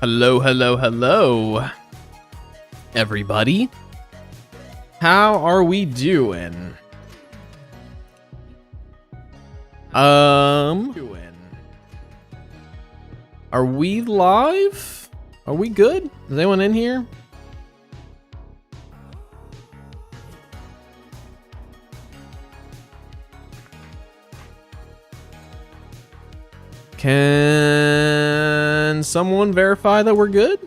Hello, hello, hello, everybody. How are we doing? Are we live? Are we good? Is anyone in here? Can someone verify that we're good?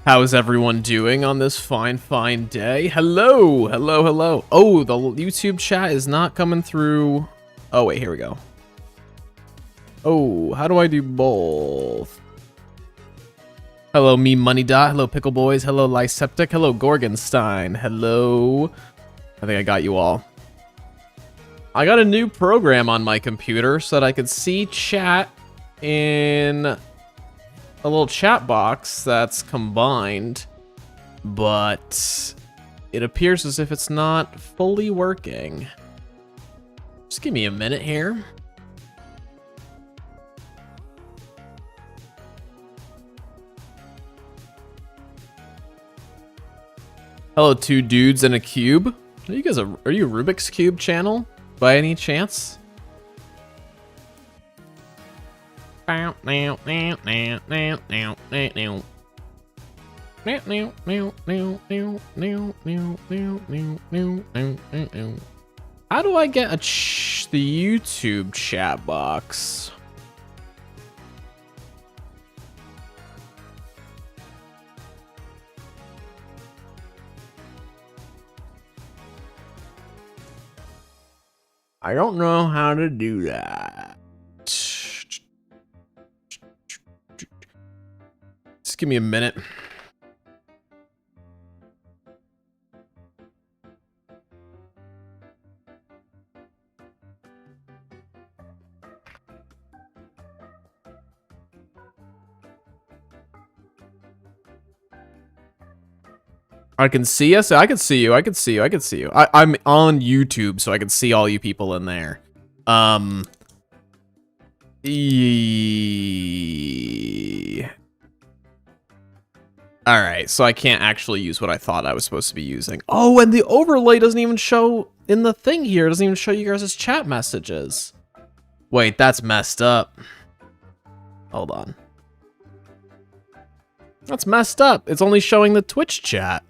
How is everyone doing on this fine day? Hello, hello, hello. Oh, the YouTube chat is not coming through. Oh, wait, here we go. Oh, how do I do both? Hello, me Money Dot. Hello, Pickle Boys. Hello, Lyseptic. Hello, Gorgonstein. Hello. I think I got you all. I got a new program on my computer so that I could see chat in a little chat box that's combined, but it appears as if it's not fully working. Just give me a minute here. Hello, two dudes and a cube. Are you guys are you Rubik's Cube channel by any chance? How do I get the YouTube chat box? I don't know how to do that. Just give me a minute. I can see us. I can see you. I can see you. I can see you. I'm on YouTube, so I can see all you people in there. All right, so I can't actually use what I thought I was supposed to be using. Oh, and the overlay doesn't even show in the thing here. It doesn't even show you guys' chat messages. Wait, that's messed up. Hold on. That's messed up. It's only showing the Twitch chat.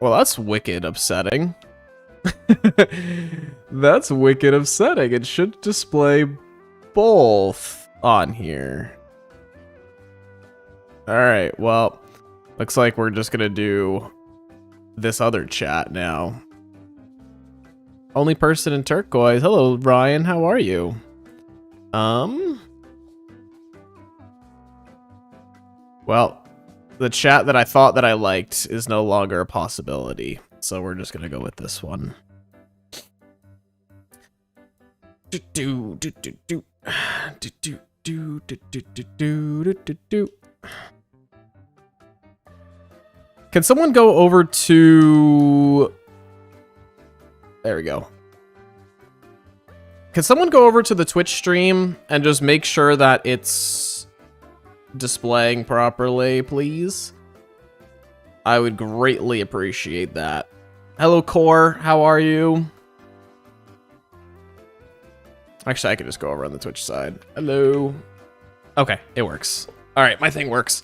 Well, that's wicked upsetting. That's wicked upsetting. It should display both on here. Alright, well, looks like we're just gonna do this other chat now. Only person in turquoise. Hello, Ryan. How are you? Well, the chat that I thought that I liked is no longer a possibility, so we're just gonna go with this one. Can someone go over to... There we go. Can someone go over to the Twitch stream and just make sure that it's displaying properly, please? I would greatly appreciate that. Hello, Core. How are you? Actually, I could just go over on the Twitch side. Hello. Okay, it works. All right, my thing works.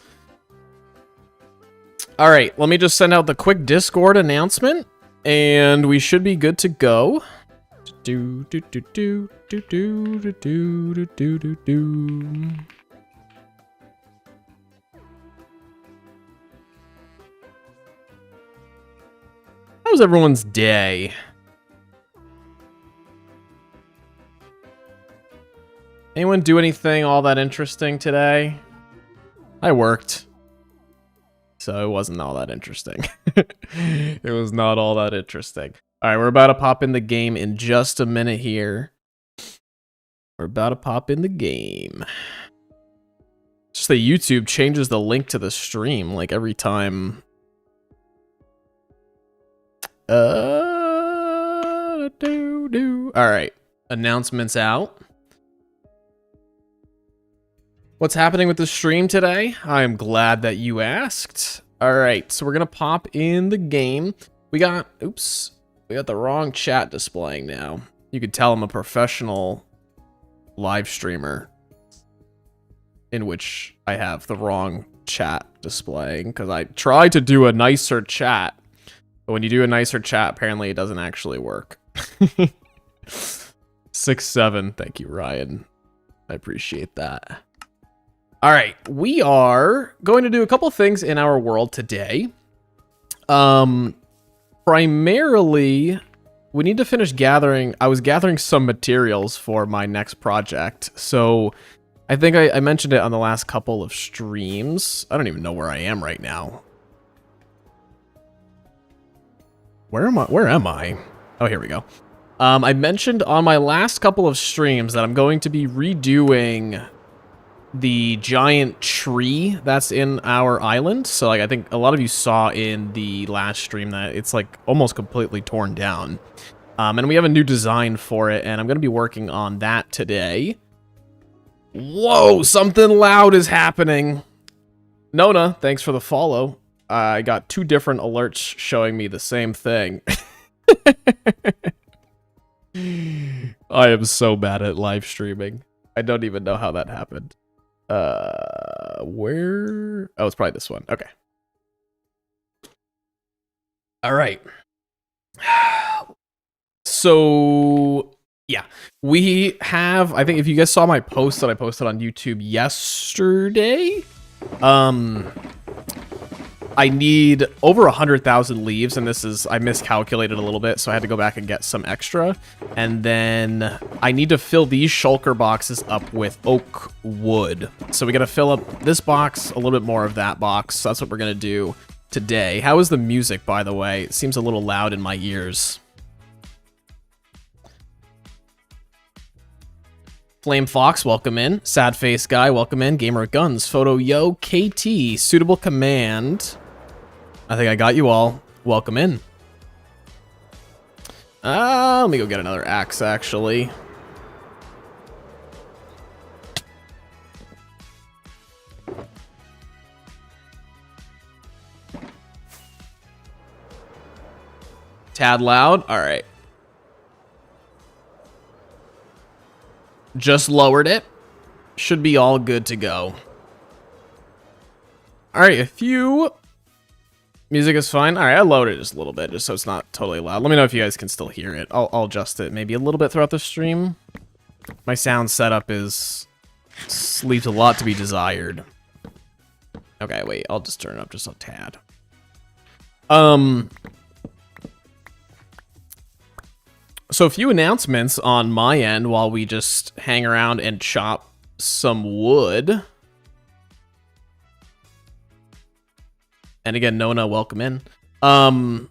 All right, let me just send out the quick Discord announcement, and we should be good to go. Do do do do do do do do do do do. How was everyone's day? Anyone do anything all that interesting today? I worked, so it wasn't all that interesting. It was not all that interesting. All right, we're about to pop in the game in just a minute here. We're about to pop in the game. Just that YouTube changes the link to the stream like every time. All right, announcements out. What's happening with the stream today? I am glad that you asked. All right, so we're gonna pop in the game. We got the wrong chat displaying now. You could tell I'm a professional live streamer, in which I have the wrong chat displaying because I tried to do a nicer chat, but when you do a nicer chat, apparently it doesn't actually work. 6-7, thank you, Ryan. I appreciate that. All right, we are going to do a couple things in our world today. Primarily, we need to finish gathering. I was gathering some materials for my next project. So I think I mentioned it on the last couple of streams. I don't even know where I am right now. Where am I? Oh, here we go. I mentioned on my last couple of streams that I'm going to be redoing the giant tree that's in our island. So like I think a lot of you saw in the last stream that it's like almost completely torn down. And we have a new design for it, and I'm going to be working on that today. Whoa, something loud is happening. Nona, thanks for the follow. I got 2 different alerts showing me the same thing. I am so bad at live streaming. I don't even know how that happened. Where? Oh, it's probably this one. Okay. All right. So, yeah, we have, I think if you guys saw my post that I posted on YouTube yesterday, I need over 100,000 leaves, and this is, I miscalculated a little bit, so I had to go back and get some extra. And then I need to fill these shulker boxes up with oak wood. So we got to fill up this box, a little bit more of that box. So that's what we're going to do today. How is the music, by the way? It seems a little loud in my ears. Flame Fox, welcome in. Sad Face Guy, welcome in. Gamer Guns, Photo Yo, KT, Suitable Command. I think I got you all. Welcome in. Let me go get another axe, actually. Tad loud? All right. Just lowered it. Should be all good to go. All right, a few... Music is fine. All right, I lowered it just a little bit, just so it's not totally loud. Let me know if you guys can still hear it. I'll adjust it maybe a little bit throughout the stream. My sound setup leaves a lot to be desired. Okay, wait, I'll just turn it up just a tad. So a few announcements on my end while we just hang around and chop some wood. And again, Nona, welcome in. We're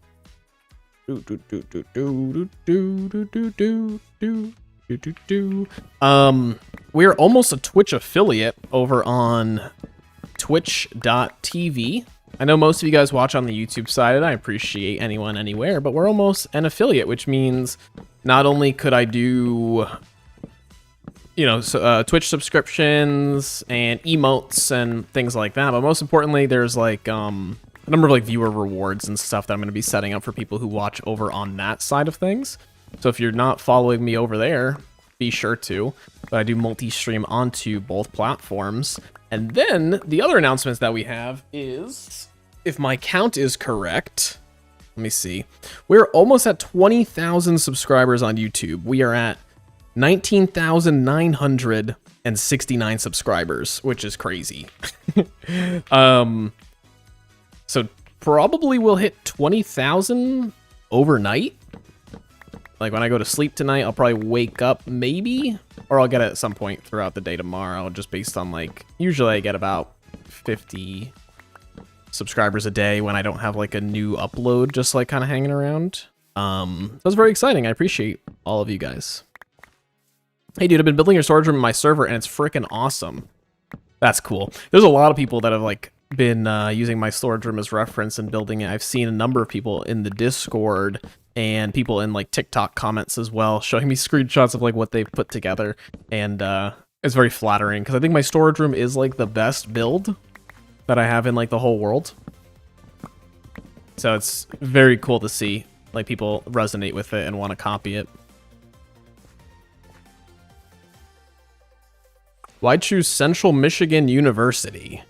almost a Twitch affiliate over on twitch.tv. I know most of you guys watch on the YouTube side, and I appreciate anyone anywhere, but we're almost an affiliate, which means not only could I do, you know, Twitch subscriptions and emotes and things like that, but most importantly, there's like a number of like viewer rewards and stuff that I'm going to be setting up for people who watch over on that side of things. So if you're not following me over there, be sure to. But I do multi-stream onto both platforms. And then the other announcements that we have is, if my count is correct, let me see. We're almost at 20,000 subscribers on YouTube. We are at 19,969 subscribers, which is crazy. So probably we'll hit 20,000 overnight. Like when I go to sleep tonight, I'll probably wake up maybe, or I'll get it at some point throughout the day tomorrow, just based on like, usually I get about 50 subscribers a day when I don't have like a new upload, just like kind of hanging around. So it's very exciting. I appreciate all of you guys. Hey dude, I've been building your storage room in my server and it's freaking awesome. That's cool. There's a lot of people that have like been using my storage room as reference and building it. I've seen a number of people in the Discord and people in like TikTok comments as well showing me screenshots of like what they've put together, and it's very flattering because I think my storage room is like the best build that I have in like the whole world. So it's very cool to see like people resonate with it and want to copy it. Why choose Central Michigan University?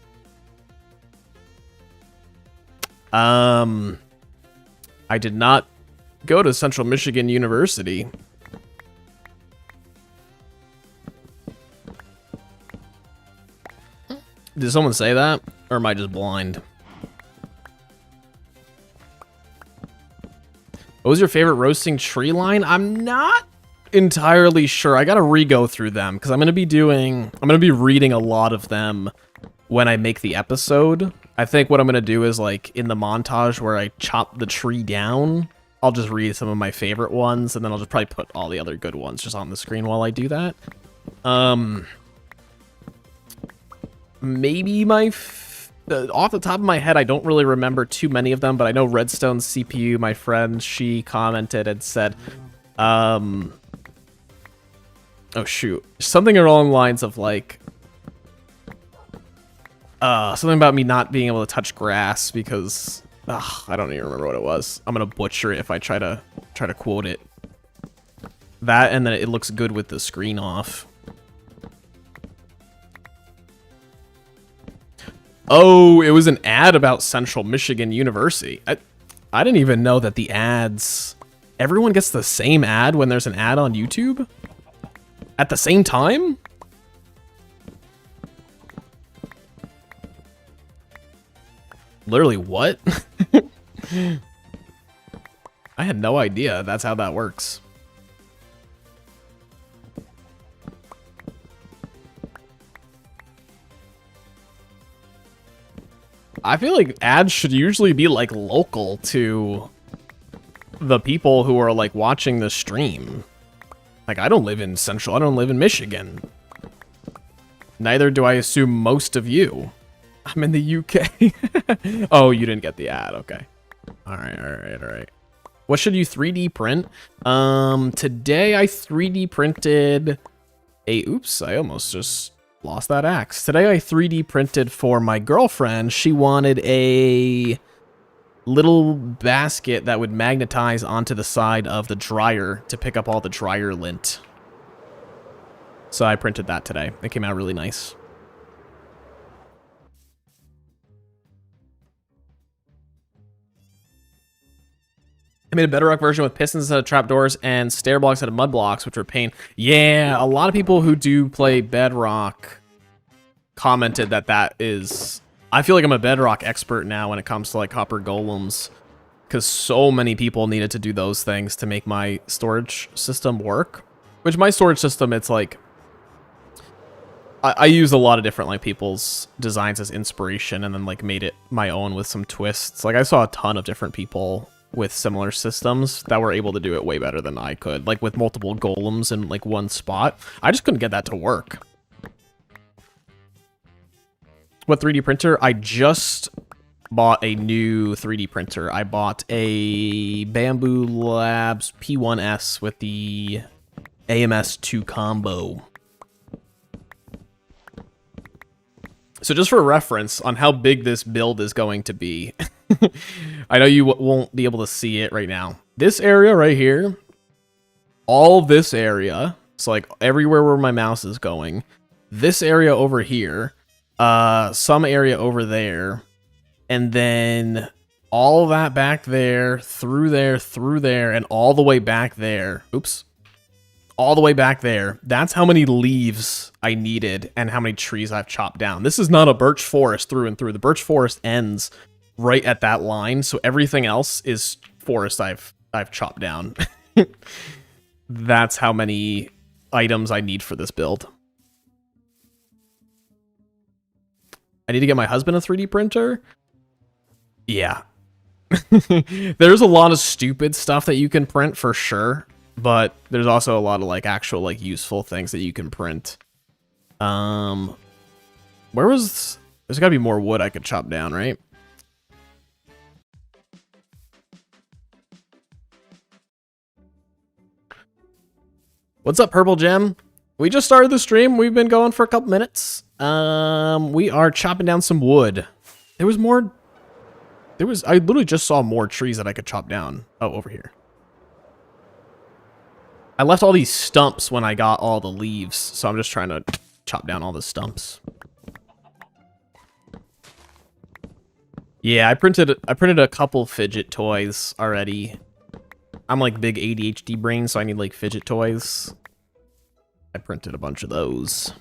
I did not go to Central Michigan University. Did someone say that? Or am I just blind? What was your favorite roasting tree line? I'm not entirely sure. I gotta re-go through them because I'm gonna be reading a lot of them when I make the episode. I think what I'm gonna do is like in the montage where I chop the tree down, I'll just read some of my favorite ones, and then I'll just probably put all the other good ones just on the screen while I do that. Maybe off the top of my head, I don't really remember too many of them, but I know Redstone CPU, my friend, she commented and said, oh shoot, something along the lines of like, something about me not being able to touch grass because, I don't even remember what it was. I'm gonna butcher it if I try to quote it. That, and then it looks good with the screen off. Oh, it was an ad about Central Michigan University. I didn't even know that the ads... Everyone gets the same ad when there's an ad on YouTube? At the same time? Literally, what? I had no idea that's how that works. I feel like ads should usually be like local to the people who are like watching the stream. Like I don't live in Michigan. Neither do I assume most of you. I'm in the UK. Oh, you didn't get the ad. Okay. All right. What should you 3D print? Today I 3D printed a, oops, I almost just lost that axe. Today I 3D printed for my girlfriend. She wanted a little basket that would magnetize onto the side of the dryer to pick up all the dryer lint. So I printed that today. It came out really nice. I made a bedrock version with pistons instead of trapdoors and stair blocks instead of mud blocks, which were pain. Yeah, a lot of people who do play bedrock commented that is... I feel like I'm a bedrock expert now when it comes to like copper golems, because so many people needed to do those things to make my storage system work. Which my storage system, it's like... I use a lot of different like people's designs as inspiration and then like made it my own with some twists. Like I saw a ton of different people with similar systems that were able to do it way better than I could, like with multiple golems in like one spot. I just couldn't get that to work. What 3D printer? I just bought a new 3D printer. I bought a Bamboo Labs P1S with the AMS2 combo. So just for reference on how big this build is going to be, I know you won't be able to see it right now. This area right here, all of this area, so like everywhere where my mouse is going, this area over here, some area over there, and then all that back there, through there, and all the way back there. Oops. All the way back there. That's how many leaves I needed and how many trees I've chopped down. This is not a birch forest through and through. The birch forest ends right at that line, so everything else is forest I've chopped down. That's how many items I need for this build. I need to get my husband a 3D printer? Yeah. There's a lot of stupid stuff that you can print for sure, but there's also a lot of like actual like useful things that you can print. Where was... There's gotta be more wood I could chop down, right? What's up, Purple Gem? We just started the stream. We've been going for a couple minutes. We are chopping down some wood. There was more... I literally just saw more trees that I could chop down. Oh, over here. I left all these stumps when I got all the leaves, so I'm just trying to chop down all the stumps. Yeah, I printed a couple fidget toys already. I'm like big ADHD brain, so I need like fidget toys. I printed a bunch of those.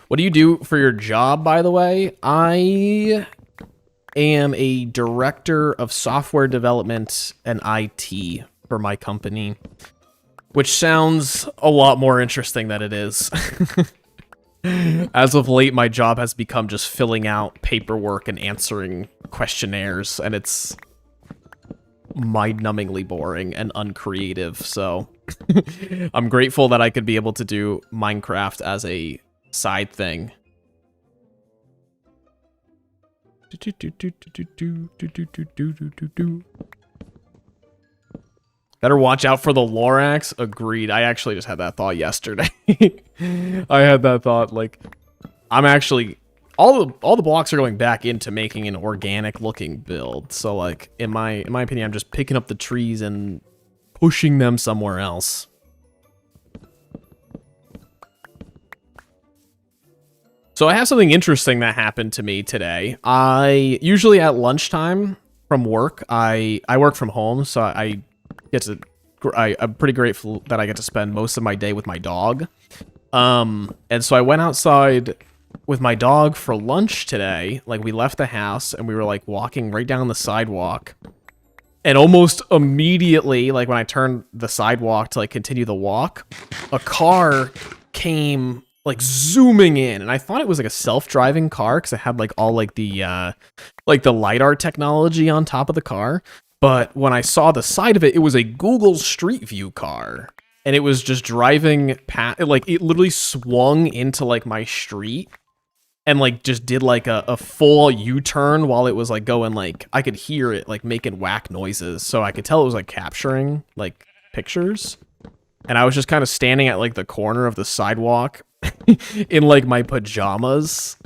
What do you do for your job, by the way? I am a director of software development and IT for my company, which sounds a lot more interesting than it is. As of late, my job has become just filling out paperwork and answering questionnaires, and it's mind-numbingly boring and uncreative, so I'm grateful that I could be able to do Minecraft as a side thing. Better watch out for the Lorax. Agreed. I actually just had that thought yesterday. I had that thought, like, I'm actually... All the blocks are going back into making an organic-looking build. So, like, in my opinion, I'm just picking up the trees and pushing them somewhere else. So I have something interesting that happened to me today. I usually at lunchtime from work, I work from home, so I'm pretty grateful that I get to spend most of my day with my dog. And so I went outside with my dog for lunch today. Like, we left the house and we were like walking right down the sidewalk. And almost immediately, like when I turned the sidewalk to like continue the walk, a car came like zooming in, and I thought it was like a self-driving car because it had like all like the LiDAR technology on top of the car. But when I saw the side of it, it was a Google Street View car, and it was just driving past. Like, it literally swung into like my street and like just did like a full U-turn while it was like going, like I could hear it like making whack noises, so I could tell it was like capturing like pictures. And I was just kind of standing at like the corner of the sidewalk in like my pajamas,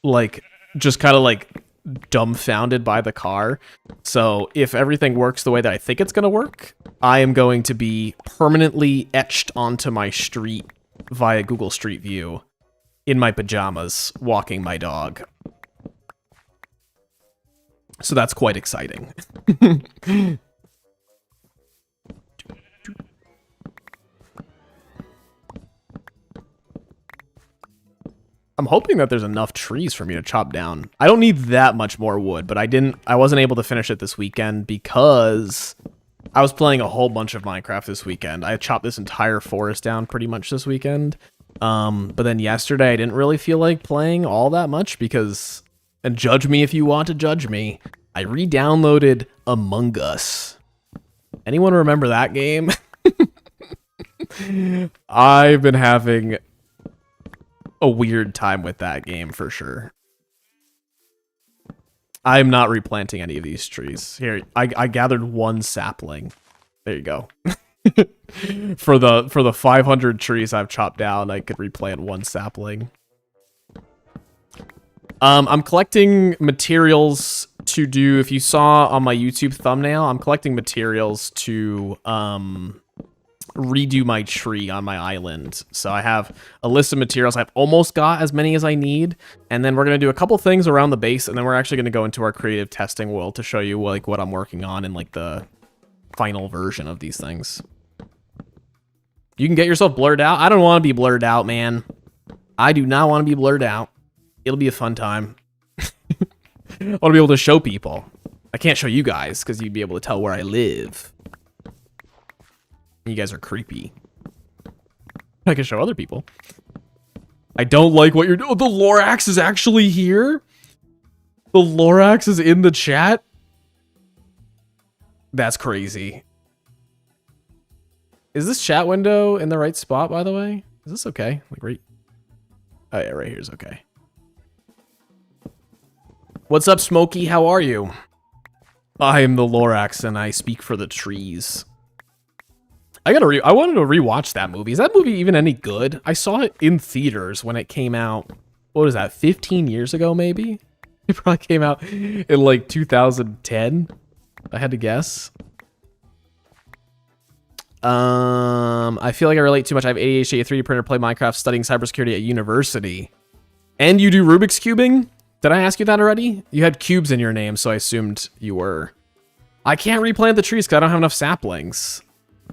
like just kind of like dumbfounded by the car. So if everything works the way that I think it's going to work, I am going to be permanently etched onto my street via Google Street View in my pajamas, walking my dog. So that's quite exciting. I'm hoping that there's enough trees for me to chop down. I don't need that much more wood, but I wasn't able to finish it this weekend because I was playing a whole bunch of Minecraft this weekend. I chopped this entire forest down pretty much this weekend. But then yesterday I didn't really feel like playing all that much because, and judge me if you want to judge me, I re-downloaded Among Us. Anyone remember that game? I've been having a weird time with that game for sure. I'm not replanting any of these trees. Here, I gathered one sapling. There you go. For the 500 trees I've chopped down, I could replant one sapling. I'm collecting materials to do, if you saw on my YouTube thumbnail, I'm collecting materials to redo my tree on my island. So I have a list of materials. I've almost got as many as I need, and then we're going to do a couple things around the base, and then we're actually going to go into our creative testing world to show you like what I'm working on in like the final version of these things. You can get yourself blurred out. I don't want to be blurred out, man. I do not want to be blurred out. It'll be a fun time. I want to be able to show people. I can't show you guys because you'd be able to tell where I live. You guys are creepy. I can show other people. I don't like what you're doing. The Lorax is actually here? The Lorax is in the chat? That's crazy. Is this chat window in the right spot, by the way? Is this okay? Like right? Oh yeah, right here's okay. What's up, Smokey? How are you? I am the Lorax, and I speak for the trees. I wanted to rewatch that movie. Is that movie even any good? I saw it in theaters when it came out. What was that? 15 years ago, maybe? It probably came out in like 2010. I had to guess. I feel like I relate too much. I have ADHD, a 3D printer, play Minecraft, studying cybersecurity at university. And you do Rubik's Cubing? Did I ask you that already? You had cubes in your name, so I assumed you were. I can't replant the trees because I don't have enough saplings.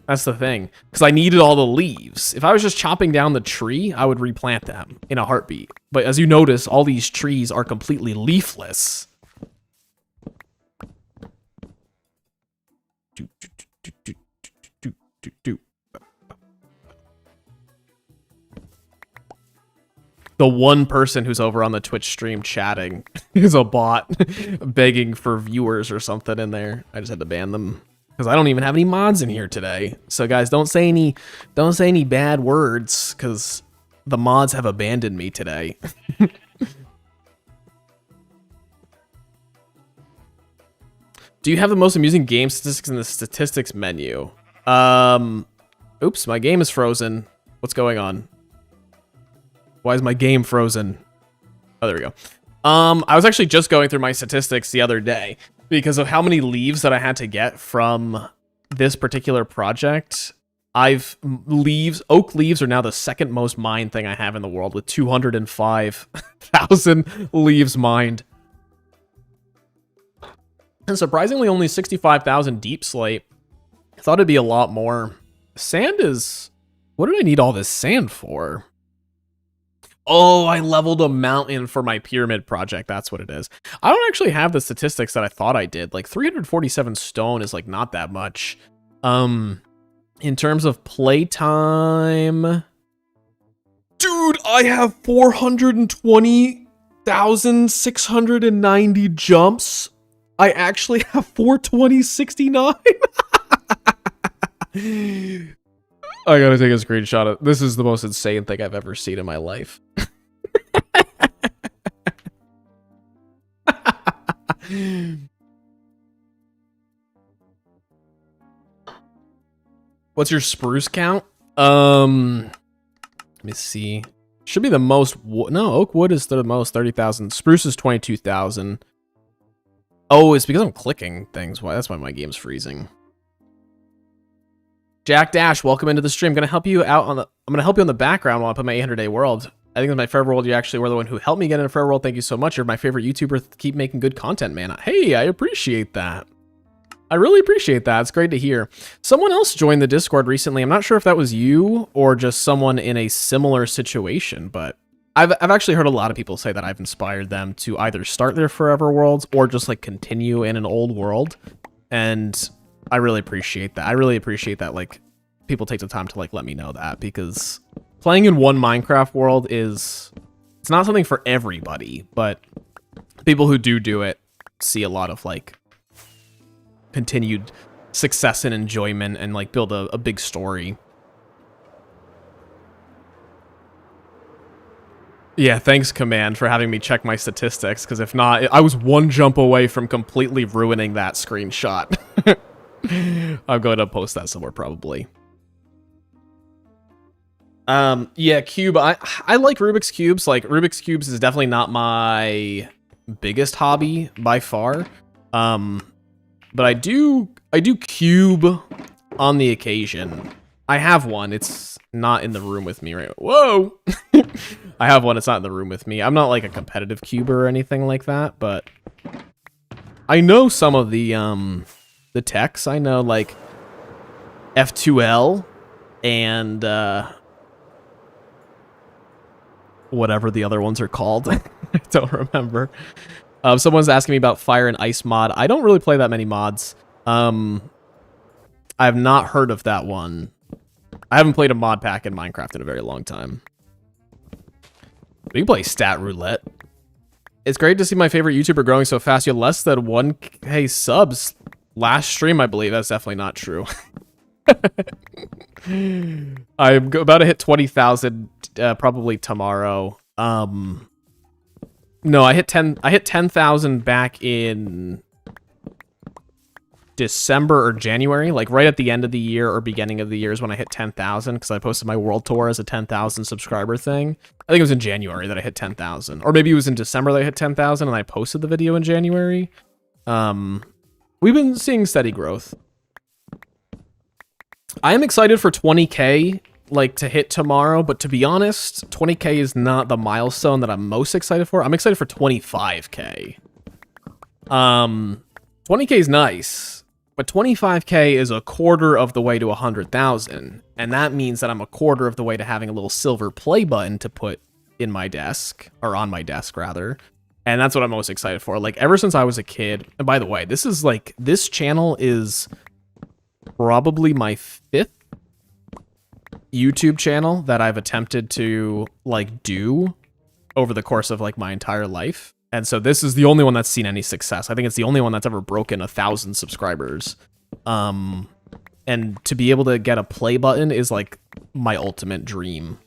That's the thing. Because I needed all the leaves. If I was just chopping down the tree, I would replant them in a heartbeat. But as you notice, all these trees are completely leafless. The one person who's over on the Twitch stream chatting is a bot begging for viewers or something in there. I just had to ban them because I don't even have any mods in here today. So guys, don't say any bad words because the mods have abandoned me today. Do you have the most amusing game statistics in the statistics menu? Oops, my game is frozen. What's going on? Why is my game frozen? Oh, there we go. I was actually just going through my statistics the other day because of how many leaves that I had to get from this particular project. Oak leaves are now the second most mined thing I have in the world with 205,000 leaves mined. And surprisingly only 65,000 deep slate. I thought it'd be a lot more. Sand is... What did I need all this sand for? Oh, I leveled a mountain for my pyramid project. That's what it is. I don't actually have the statistics that I thought I did. Like 347 stone is like not that much. In terms of playtime, dude, I have 420,690 jumps. I actually have 42069. I gotta take a screenshot of this. Is the most insane thing I've ever seen in my life. What's your spruce count? Let me see. Should be the most. No, oak wood is the most, 30,000. Spruce is 22,000. Oh, it's because I'm clicking things. Why? That's why my game's freezing. Jack Dash, welcome into the stream. I'm gonna help you out on the. I'm gonna help you on the background while I put my 800-day world. I think it's my favorite world. You actually were the one who helped me get into favorite world. Thank you so much. You're my favorite YouTuber. Keep making good content, man. Hey, I appreciate that. I really appreciate that. It's great to hear. Someone else joined the Discord recently. I'm not sure if that was you or just someone in a similar situation, but I've actually heard a lot of people say that I've inspired them to either start their forever worlds or just like continue in an old world, and I really appreciate that. I really appreciate that, like, people take the time to, like, let me know that, because playing in one Minecraft world it's not something for everybody, but people who do it see a lot of, like, continued success and enjoyment and, like, build a big story. Yeah, thanks, Command, for having me check my statistics, because if not, I was one jump away from completely ruining that screenshot. I'm going to post that somewhere probably. Yeah, cube. I like Rubik's Cubes. Like, Rubik's Cubes is definitely not my biggest hobby by far. But I do cube on the occasion. I have one. It's not in the room with me right. Whoa! I have one. It's not in the room with me. I'm not like a competitive cuber or anything like that, but I know some of the techs. I know like F2L and whatever the other ones are called. I don't remember. Someone's asking me about fire and ice mod. I don't really play that many mods. I've not heard of that one. I haven't played a mod pack in Minecraft in a very long time. We can play stat roulette. It's great to see my favorite YouTuber growing so fast. You had less than 1K subs last stream, I believe. That's definitely not true. I'm about to hit 20,000 probably tomorrow. No, I hit 10,000 back in December or January, like right at the end of the year or beginning of the year is when I hit 10,000 because I posted my world tour as a 10,000 subscriber thing. I think it was in January that I hit 10,000, or maybe it was in December that I hit 10,000 and I posted the video in January. We've been seeing steady growth. I am excited for 20K like to hit tomorrow, but to be honest, 20K is not the milestone that I'm most excited for. I'm excited for 25K. 20K is nice, but 25K is a quarter of the way to 100,000, and that means that I'm a quarter of the way to having a little silver play button to put in my desk, or on my desk rather, and that's what I'm most excited for. Like, ever since I was a kid, and by the way, this channel is probably my 5th YouTube channel that I've attempted to like do over the course of like my entire life. And so this is the only one that's seen any success. I think it's the only one that's ever broken 1,000 subscribers. And to be able to get a play button is like my ultimate dream.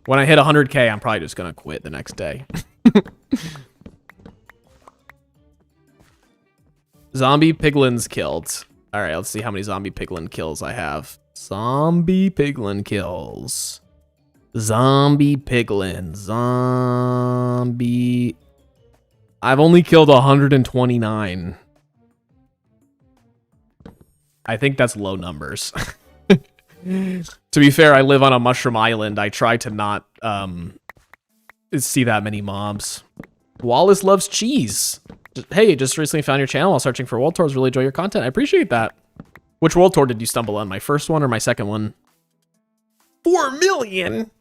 When I hit 100K, I'm probably just going to quit the next day. Zombie piglins killed. All right, let's see how many zombie piglin kills I have. Zombie piglin kills. Zombie piglin. Zombie. I've only killed 129. I think that's low numbers. To be fair, I live on a mushroom island. I try to not see that many mobs. Wallace loves cheese. Hey, just recently found your channel while searching for world tours. Really enjoy your content. I appreciate that. Which world tour did you stumble on? My first one or my second one? 4 million?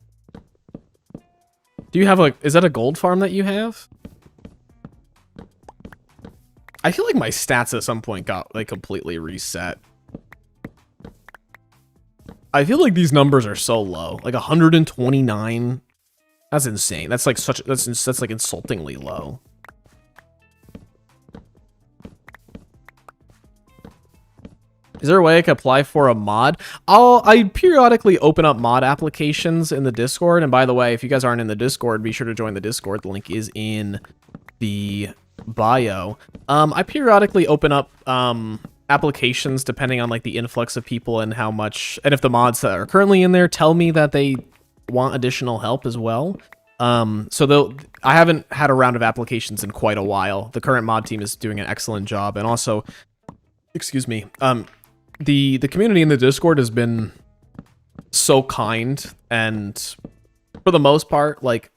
Do you have is that a gold farm that you have? I feel like my stats at some point got like completely reset. I feel like these numbers are so low. Like 129. That's insane. That's like that's like insultingly low. Is there a way I can apply for a mod? I periodically open up mod applications in the Discord. And by the way, if you guys aren't in the Discord, be sure to join the Discord. The link is in the bio. I periodically open up applications depending on like the influx of people and how much, and if the mods that are currently in there tell me that they want additional help as well. So I haven't had a round of applications in quite a while. The current mod team is doing an excellent job, and also, excuse me, the community in the Discord has been so kind, and for the most part, like,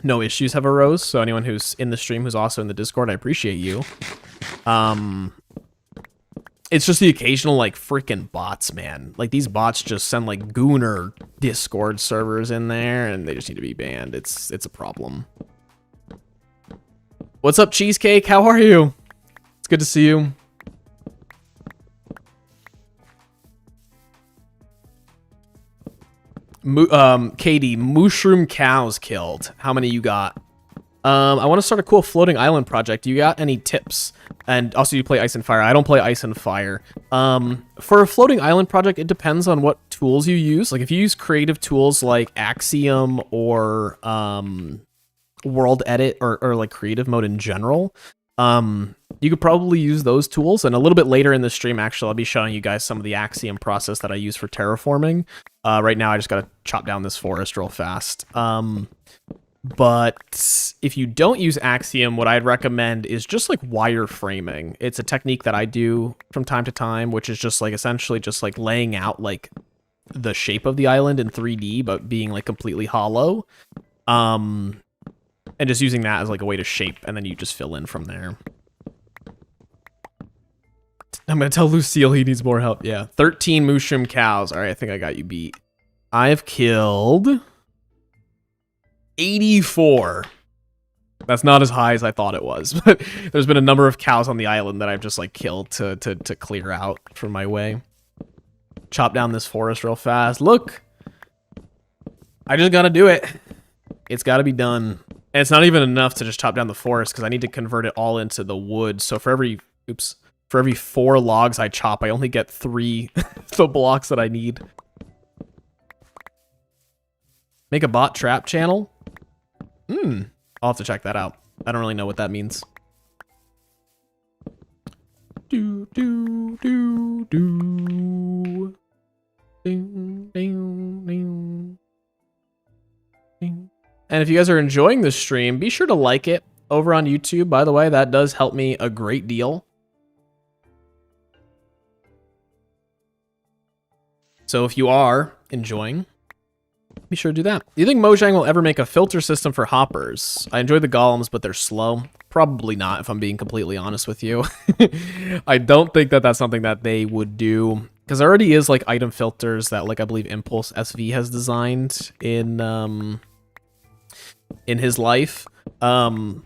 no issues have arose. So anyone who's in the stream who's also in the Discord, I appreciate you. It's just the occasional like freaking bots, man. Like, these bots just send like Gooner Discord servers in there, and they just need to be banned. It's a problem. What's up, Cheesecake? How are you? It's good to see you. Katie, mushroom cows killed. How many you got? I want to start a cool floating island project. You got any tips? And also, you play Ice and Fire. I don't play Ice and Fire. For a floating island project, it depends on what tools you use. Like, if you use creative tools like Axiom or World Edit or like creative mode in general, you could probably use those tools. And a little bit later in the stream, actually, I'll be showing you guys some of the Axiom process that I use for terraforming. Right now, I just got to chop down this forest real fast. But if you don't use Axiom, what I'd recommend is just like wireframing. It's a technique that I do from time to time, which is just like essentially just like laying out like the shape of the island in 3D, but being like completely hollow. And just using that as like a way to shape, and then you just fill in from there. I'm going to tell Lucille he needs more help. Yeah, 13 mushroom cows. All right, I think I got you beat. I've killed 84. That's not as high as I thought it was, but there's been a number of cows on the island that I've just like killed to clear out from my way. Chop down this forest real fast. Look, I just got to do it. It's got to be done. And it's not even enough to just chop down the forest, because I need to convert it all into the wood. So for every, oops, For every 4 logs I chop, I only get 3 the blocks that I need. Make a bot trap channel? I'll have to check that out. I don't really know what that means. Do, do, do, do. Ding, ding, ding. Ding. And if you guys are enjoying this stream, be sure to like it over on YouTube. By the way, that does help me a great deal. So if you are enjoying, be sure to do that. Do you think Mojang will ever make a filter system for hoppers? I enjoy the golems, but they're slow. Probably not, if I'm being completely honest with you. I don't think that that's something that they would do, because there already is like item filters that, like, I believe Impulse SV has designed in his life. And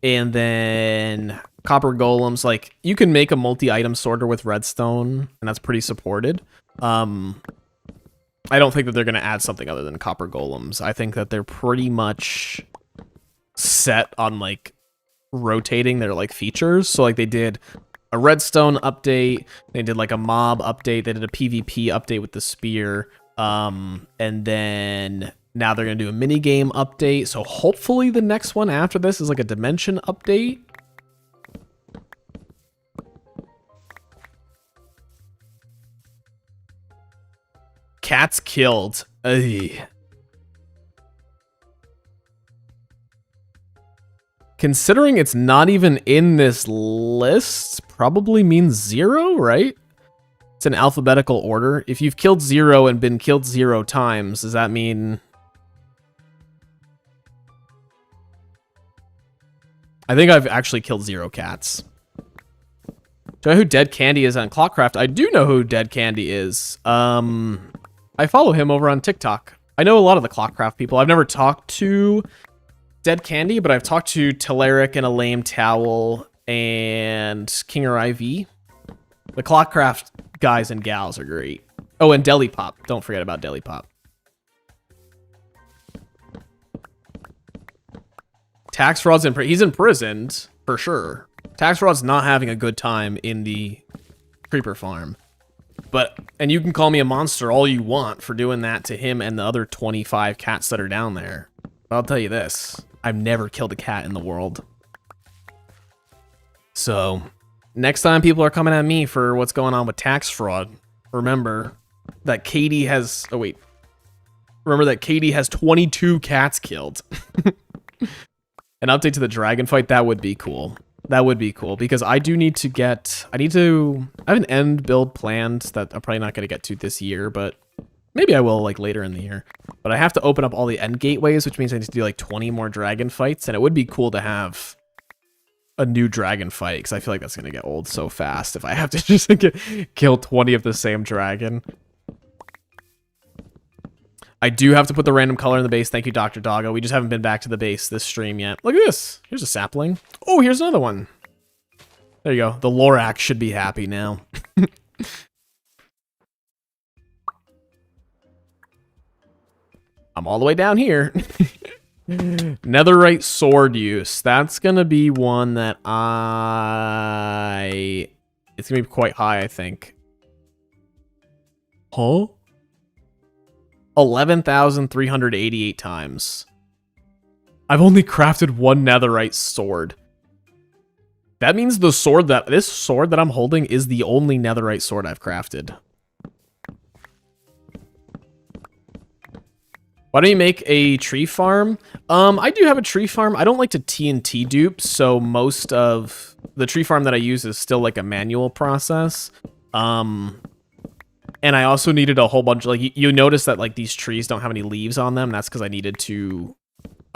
then copper golems, like, you can make a multi-item sorter with redstone, and that's pretty supported. I don't think that they're going to add something other than copper golems. I think that they're pretty much set on, like, rotating their, like, features. So, like, they did a redstone update, they did, like, a mob update, they did a PvP update with the spear, and then now they're going to do a minigame update. So hopefully the next one after this is, like, a dimension update. Cats killed. Ugh. Considering it's not even in this list, probably means 0, right? It's in alphabetical order. If you've killed 0 and been killed 0 times, does that mean... I think I've actually killed 0 cats. Do you know who Dead Candy is on Clockcraft? I do know who Dead Candy is. I follow him over on TikTok. I know a lot of the Clockcraft people. I've never talked to Dead Candy, but I've talked to Telerik and a Lame Towel and Kinger IV. The Clockcraft guys and gals are great. Oh, and Deli Pop. Don't forget about Deli Pop. Tax fraud's he's imprisoned for sure. Tax fraud's not having a good time in the creeper farm. And you can call me a monster all you want for doing that to him and the other 25 cats that are down there. But I'll tell you this, I've never killed a cat in the world. So, next time people are coming at me for what's going on with tax fraud, remember that Katie has... Oh, wait. Remember that Katie has 22 cats killed. An update to the dragon fight, that would be cool. That would be cool, because I do need to get... I have an end build planned that I'm probably not going to get to this year, but maybe I will, like, later in the year. But I have to open up all the end gateways, which means I need to do, like, 20 more dragon fights, and it would be cool to have a new dragon fight, because I feel like that's going to get old so fast if I have to just kill 20 of the same dragon. I do have to put the random color in the base. Thank you, Dr. Doggo. We just haven't been back to the base this stream yet. Look at this. Here's a sapling. Oh, here's another one. There you go. The Lorax should be happy now. I'm all the way down here. Netherite sword use. That's going to be one that it's going to be quite high, I think. Huh? 11,388 times. I've only crafted one netherite sword. That means this sword that I'm holding is the only netherite sword I've crafted. Why don't you make a tree farm? I do have a tree farm. I don't like to TNT dupe, so most of the tree farm that I use is still like a manual process. And I also needed a whole bunch of, like, you notice that, like, these trees don't have any leaves on them. That's because I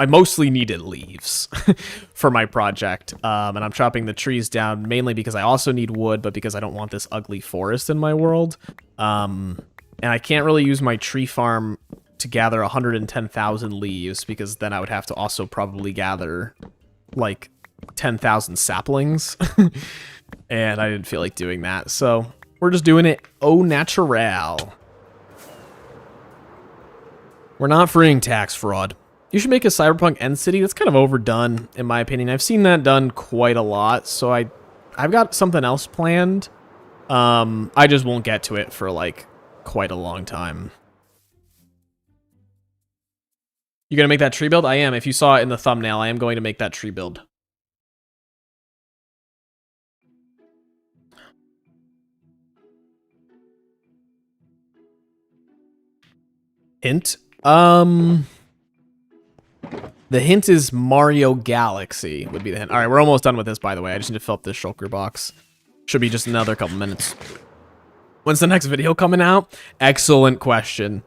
mostly needed leaves for my project. And I'm chopping the trees down mainly because I also need wood, but because I don't want this ugly forest in my world. And I can't really use my tree farm to gather 110,000 leaves, because then I would have to also probably gather, like, 10,000 saplings. And I didn't feel like doing that, so... We're just doing it au natural. We're not freeing tax fraud. You should make a cyberpunk end city. That's kind of overdone, in my opinion. I've seen that done quite a lot, so I I've got something else planned. I just won't get to it for like quite a long time. You gonna make that tree build? I am. If you saw it in the thumbnail, I am going to make that tree build. Hint? The hint is Mario Galaxy would be the hint. All right, we're almost done with this, by the way. I just need to fill up this shulker box. Should be just another couple minutes. When's the next video coming out? Excellent question.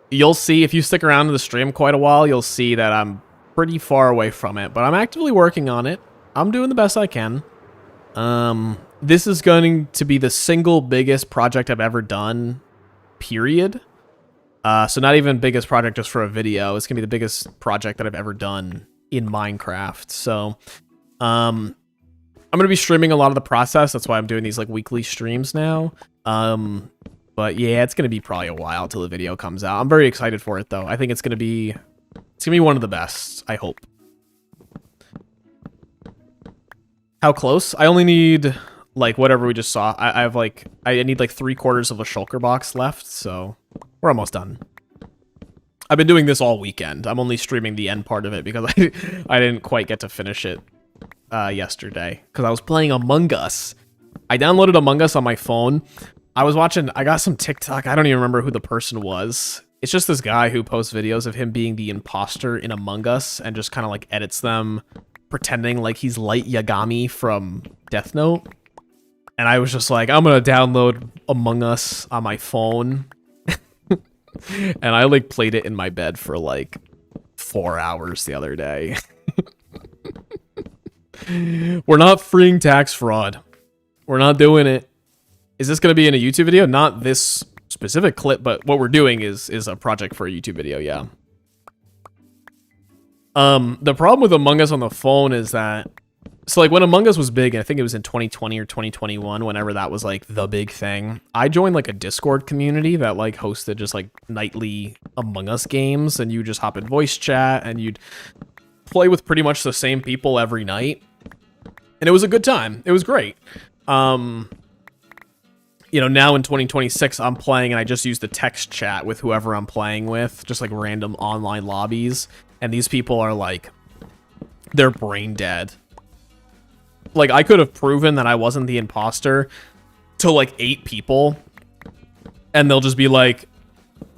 You'll see, if you stick around to the stream quite a while, you'll see that I'm pretty far away from it, but I'm actively working on it. I'm doing the best I can. This is going to be the single biggest project I've ever done, period. So not even biggest project just for a video. It's going to be the biggest project that I've ever done in Minecraft. So, I'm going to be streaming a lot of the process. That's why I'm doing these like weekly streams now. But yeah, it's going to be probably a while till the video comes out. I'm very excited for it though. I think it's going to be one of the best, I hope. How close? I only need like whatever we just saw. I need like 3/4 of a shulker box left, so we're almost done. I've been doing this all weekend. I'm only streaming the end part of it because I didn't quite get to finish it yesterday because I was playing Among Us. I downloaded Among Us on my phone. I got some TikTok. I don't even remember who the person was. It's just this guy who posts videos of him being the imposter in Among Us and just kind of like edits them, pretending like he's Light Yagami from Death Note. And I was just like, I'm going to download Among Us on my phone. And I like played it in my bed for like 4 hours the other day. We're not freeing tax fraud. We're not doing it. Is this going to be in a YouTube video? Not this specific clip, but what we're doing is a project for a YouTube video, yeah. The problem with Among Us on the phone is that, so like when Among Us was big, I think it was in 2020 or 2021, whenever that was like the big thing, I joined like a Discord community that like hosted just like nightly Among Us games, and you just hop in voice chat and you'd play with pretty much the same people every night. And it was a good time. It was great. You know, now in 2026, I'm playing and I just use the text chat with whoever I'm playing with, just like random online lobbies. And these people are like, they're brain dead. Like, I could have proven that I wasn't the imposter to like 8 people. And they'll just be like,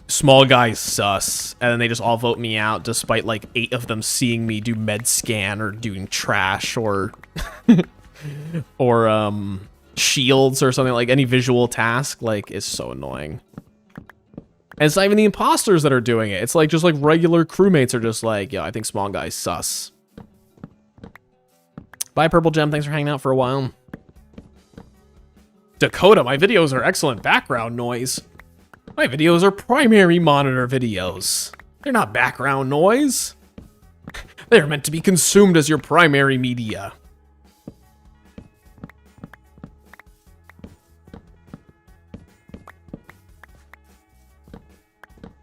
small guy's sus. And then they just all vote me out despite like 8 of them seeing me do med scan or doing trash or, or, shields or something, like any visual task. Like, it's so annoying. And it's not even the imposters that are doing it. It's like just like regular crewmates are just like, yeah, I think small guy's sus. Bye, Purple Gem. Thanks for hanging out for a while. Dakota, my videos are excellent background noise. My videos are primary monitor videos. They're not background noise. They're meant to be consumed as your primary media.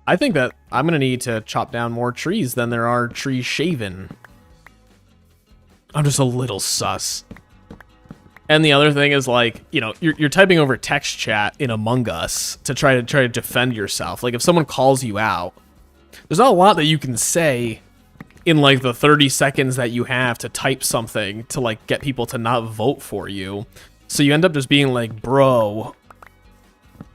I think that I'm going to need to chop down more trees than there are trees shaven. I'm just a little sus. And the other thing is, like, you know, you're typing over text chat in Among Us to try to defend yourself. Like, if someone calls you out, there's not a lot that you can say in, like, the 30 seconds that you have to type something to, like, get people to not vote for you. So you end up just being like, bro,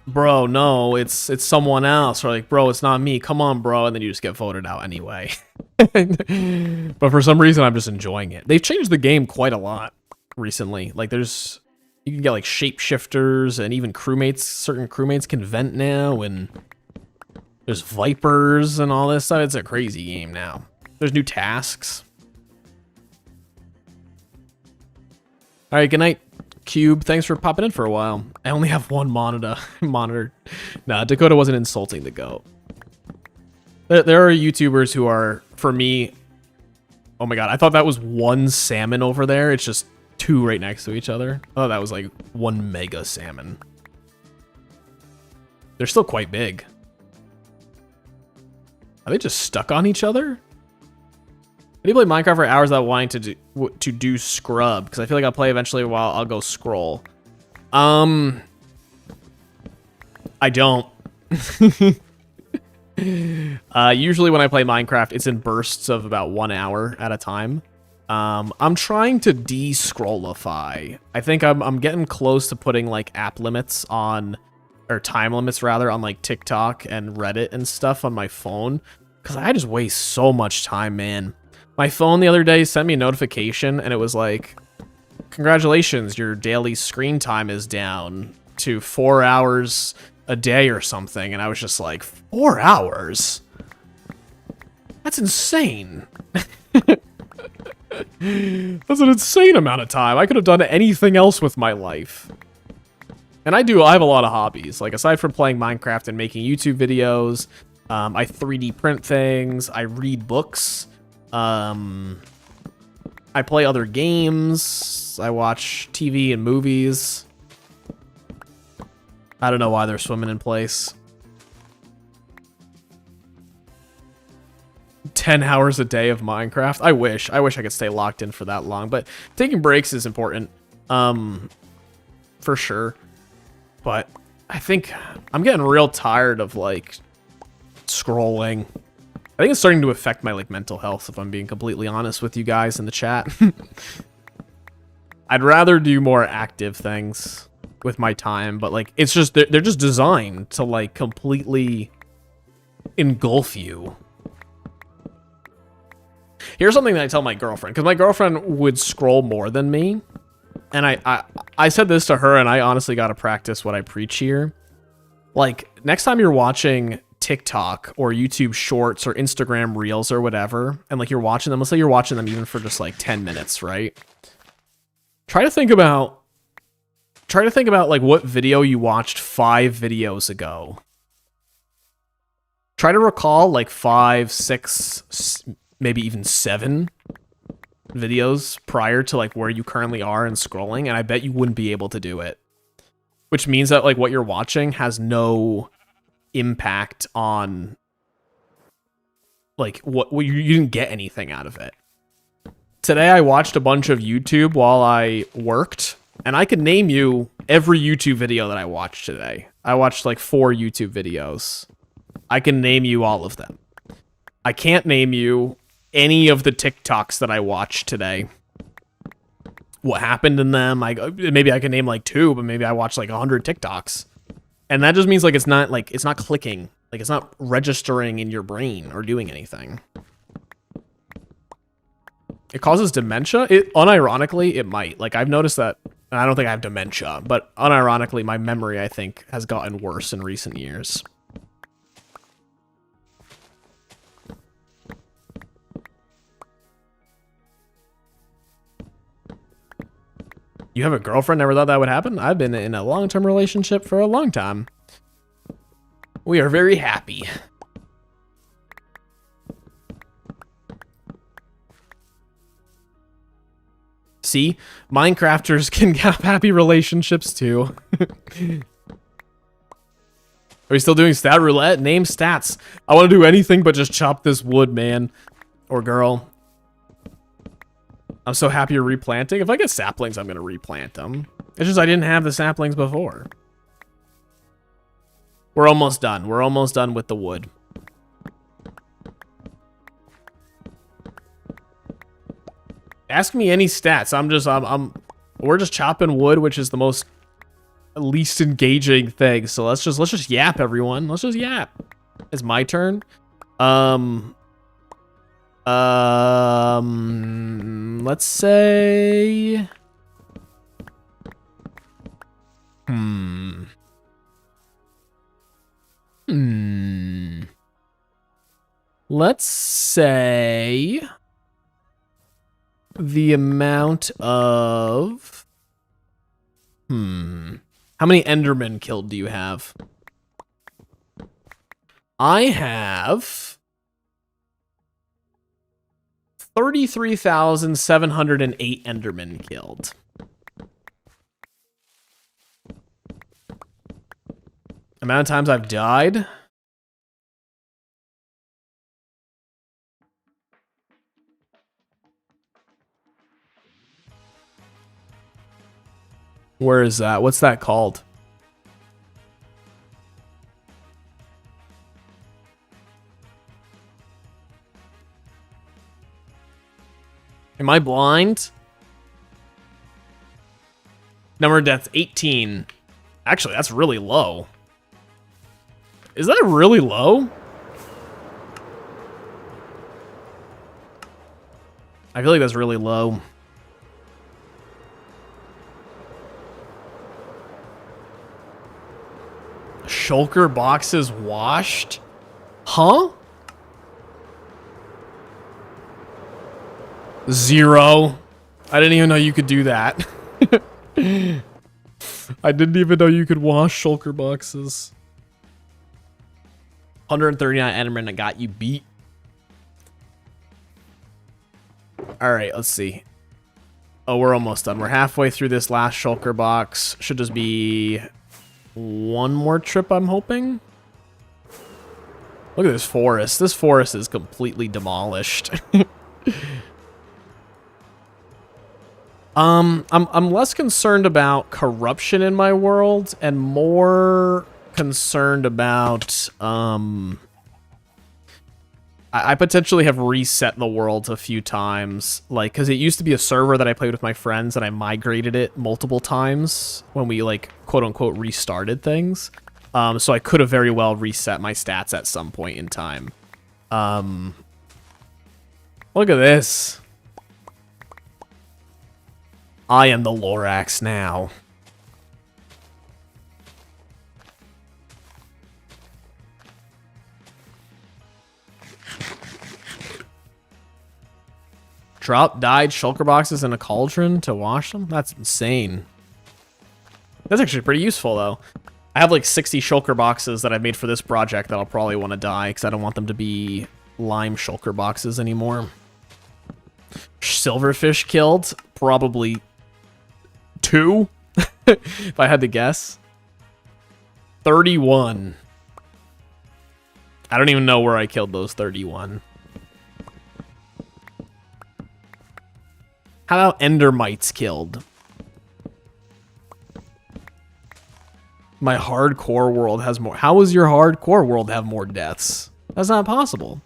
no, it's someone else. Or like, bro, it's not me. Come on, bro. And then you just get voted out anyway. But for some reason, I'm just enjoying it. They've changed the game quite a lot recently. Like, you can get like shapeshifters and even crewmates. Certain crewmates can vent now, and there's vipers and all this stuff. It's a crazy game now. There's new tasks. All right, good night, Cube. Thanks for popping in for a while. I only have one monitor. Nah, Dakota wasn't insulting the goat. There are YouTubers who are, for me, oh my god, I thought that was one salmon over there. It's just 2 right next to each other. Oh, that was like 1 mega salmon. They're still quite big. Are they just stuck on each other? I do play Minecraft for hours without wanting to do scrub, because I feel like I'll play eventually while I'll go scroll. I don't. Usually when I play Minecraft, it's in bursts of about 1 hour at a time. I'm trying to de-scrollify. I think I'm getting close to putting like app limits on, or time limits rather, on like TikTok and Reddit and stuff on my phone, because I just waste so much time, man. My phone the other day sent me a notification and it was like, congratulations, your daily screen time is down to 4 hours a day or something. And I was just like, 4 hours? That's insane. That's an insane amount of time. I could have done anything else with my life. And I have a lot of hobbies. Like, aside from playing Minecraft and making YouTube videos, I 3D print things, I read books, I play other games, I watch TV and movies. I don't know why they're swimming in place. 10 hours a day of Minecraft. I wish I could stay locked in for that long, but taking breaks is important, for sure. But I think I'm getting real tired of like scrolling. I think it's starting to affect my like mental health, if I'm being completely honest with you guys in the chat. I'd rather do more active things with my time, but like it's just they're just designed to like completely engulf you. Here's something that I tell my girlfriend, because my girlfriend would scroll more than me. And I said this to her, and I honestly got to practice what I preach here. Like, next time you're watching TikTok or YouTube Shorts or Instagram Reels or whatever, and like you're watching them, let's say you're watching them even for just like 10 minutes, right? Try to think about like what video you watched 5 videos ago. Try to recall like 5, 6, maybe even 7 videos prior to like where you currently are and scrolling, and I bet you wouldn't be able to do it. Which means that like what you're watching has no impact on like what you didn't get anything out of it. Today I watched a bunch of YouTube while I worked, and I could name you every YouTube video that I watched today. I watched like 4 YouTube videos. I can name you all of them. I can't name you any of the TikToks that I watched today. What happened in them? Maybe I can name like 2, but maybe I watched like 100 TikToks. And that just means like it's not clicking. Like it's not registering in your brain or doing anything. It causes dementia. Unironically, it might. Like I've noticed that, and I don't think I have dementia, but unironically, my memory, I think, has gotten worse in recent years. You have a girlfriend? Never thought that would happen? I've been in a long-term relationship for a long time. We are very happy. See? Minecrafters can have happy relationships too. Are we still doing stat roulette? Name stats. I want to do anything but just chop this wood, man. Or girl. I'm so happy you're replanting. If I get saplings, I'm going to replant them. It's just I didn't have the saplings before. We're almost done. We're almost done with the wood. Ask me any stats. We're just chopping wood, which is the most least engaging thing. So let's just yap, everyone. Let's just yap. It's my turn. Let's say, let's say the amount of, how many Endermen killed do you have? I have 33,708 Endermen killed. Amount of times I've died. Where is that? What's that called? Am I blind? Number of deaths, 18. Actually, that's really low. Is that really low? I feel like that's really low. Shulker boxes washed? Huh? 0. I didn't even know you could do that. I didn't even know you could wash shulker boxes. 139 Enderman, I got you beat. Alright, let's see. Oh, we're almost done. We're halfway through this last shulker box. Should just be one more trip, I'm hoping. Look at this forest. This forest is completely demolished. I'm less concerned about corruption in my world and more concerned about I potentially have reset the world a few times, like, because it used to be a server that I played with my friends, and I migrated it multiple times when we, like, quote-unquote restarted things. So I could have very well reset my stats at some point in time. Look at this. I am the Lorax now. Drop dyed shulker boxes in a cauldron to wash them? That's insane. That's actually pretty useful, though. I have like 60 shulker boxes that I've made for this project that I'll probably want to dye because I don't want them to be lime shulker boxes anymore. Silverfish killed? Probably 2, if I had to guess. 31. I don't even know where I killed those 31. How about endermites killed? My hardcore world has more. How does your hardcore world have more deaths? That's not possible.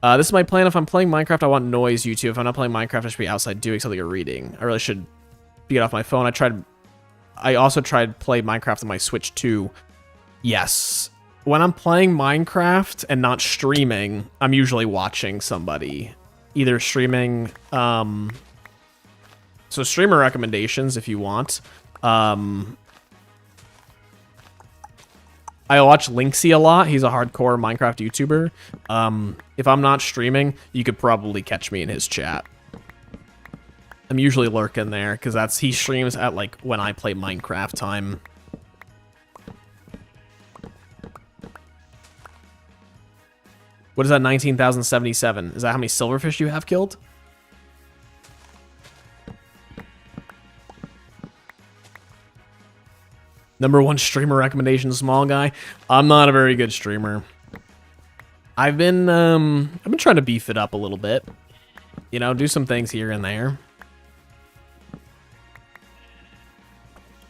This is my plan. If I'm playing Minecraft, I want noise, YouTube. If I'm not playing Minecraft, I should be outside doing something or reading. I really should get off my phone. I also tried to play Minecraft on my Switch too. Yes. When I'm playing Minecraft and not streaming, I'm usually watching somebody. Either streaming, so streamer recommendations if you want. I watch Linksy a lot. He's a hardcore Minecraft YouTuber. If I'm not streaming, you could probably catch me in his chat. I'm usually lurking there because he streams at like when I play Minecraft time. What is that? 19,077. Is that how many silverfish you have killed? #1 streamer recommendation, small guy. I'm not a very good streamer. I've been trying to beef it up a little bit. You know, do some things here and there.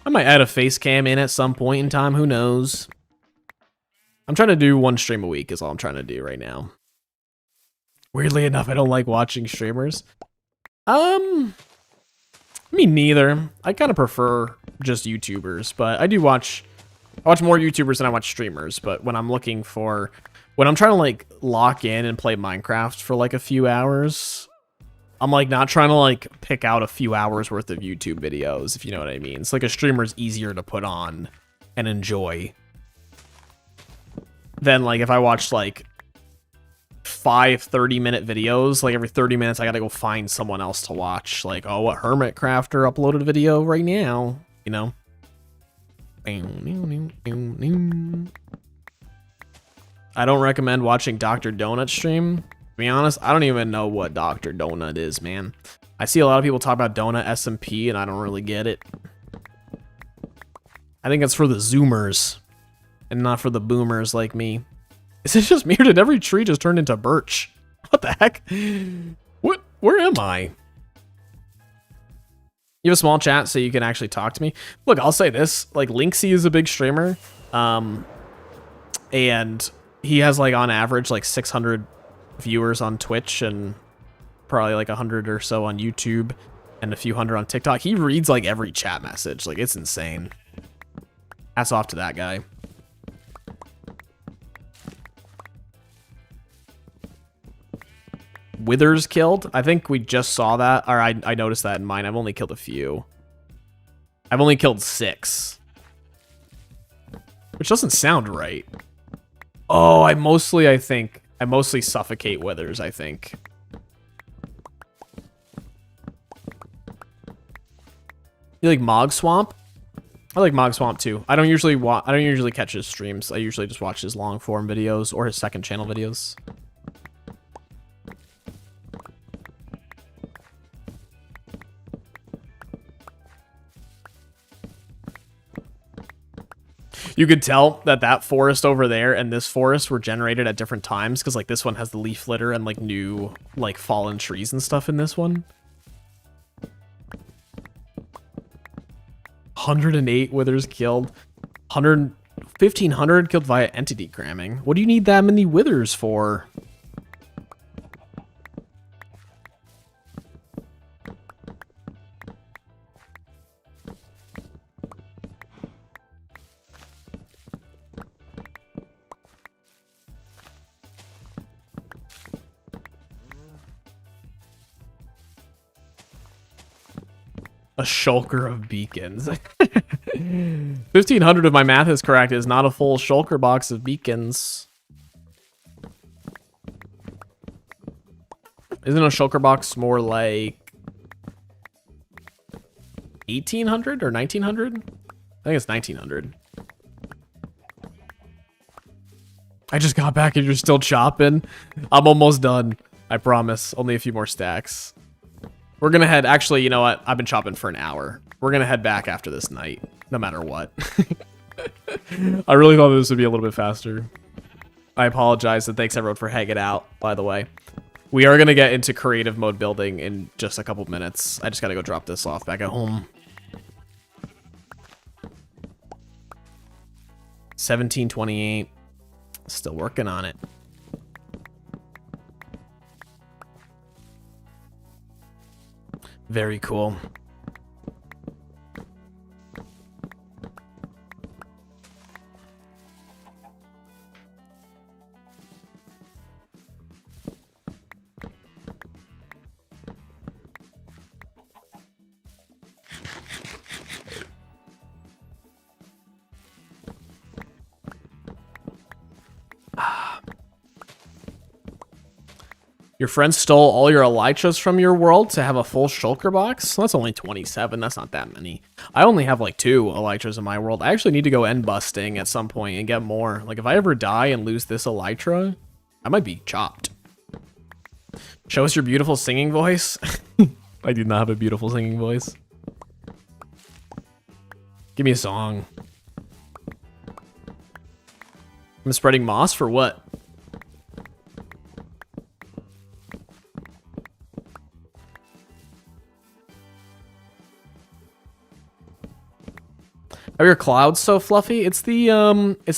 I might add a face cam in at some point in time, who knows? I'm trying to do 1 stream a week is all I'm trying to do right now. Weirdly enough, I don't like watching streamers. Me neither. I kind of prefer just YouTubers, but I watch more YouTubers than I watch streamers, but when I'm trying to like lock in and play Minecraft for like a few hours, I'm like not trying to like pick out a few hours worth of YouTube videos, if you know what I mean. It's like a streamer's easier to put on and enjoy than like if I watched like 5 30-minute videos, like every 30 minutes I gotta go find someone else to watch. Like, oh, what Hermit Crafter uploaded a video right now, you know? I don't recommend watching Dr. Donut stream. To be honest, I don't even know what Dr. Donut is, man. I see a lot of people talk about Donut SMP and I don't really get it. I think it's for the Zoomers and not for the boomers like me. Is it just me or did every tree just turn into birch? What the heck? Where am I? You have a small chat so you can actually talk to me. Look, I'll say this, like Linksy is a big streamer. And he has like on average like 600 viewers on Twitch and probably like 100 or so on YouTube and a few hundred on TikTok. He reads like every chat message. Like it's insane. Hats off to that guy. Withers killed. I think we just saw that, or I noticed that in mine. I've only killed a few. I've only killed 6. Which doesn't sound right. Oh, I mostly suffocate withers, I think. You like Mog Swamp? I like Mog Swamp too. I don't usually catch his streams. I usually just watch his long form videos or his second channel videos. You could tell that forest over there and this forest were generated at different times because like this one has the leaf litter and like new like fallen trees and stuff in this one. 108 withers killed. 1,500 killed via entity cramming. What do you need that many withers for? A shulker of beacons. 1,500, if my math is correct, is not a full shulker box of beacons. Isn't a shulker box more like 1,800 or 1,900? I think it's 1,900. I just got back and you're still chopping. I'm almost done. I promise. Only a few more stacks. We're gonna head, actually, you know what? I've been chopping for an hour. We're gonna head back after this night, no matter what. I really thought this would be a little bit faster. I apologize, and thanks everyone for hanging out, by the way. We are gonna get into creative mode building in just a couple minutes. I just gotta go drop this off back at home. 1728. Still working on it. Very cool. Your friend stole all your elytras from your world to have a full shulker box? That's only 27. That's not that many. I only have like 2 elytras in my world. I actually need to go end busting at some point and get more. Like if I ever die and lose this elytra, I might be chopped. Show us your beautiful singing voice. I do not have a beautiful singing voice. Give me a song. I'm spreading moss for what? Are your clouds so fluffy? It's the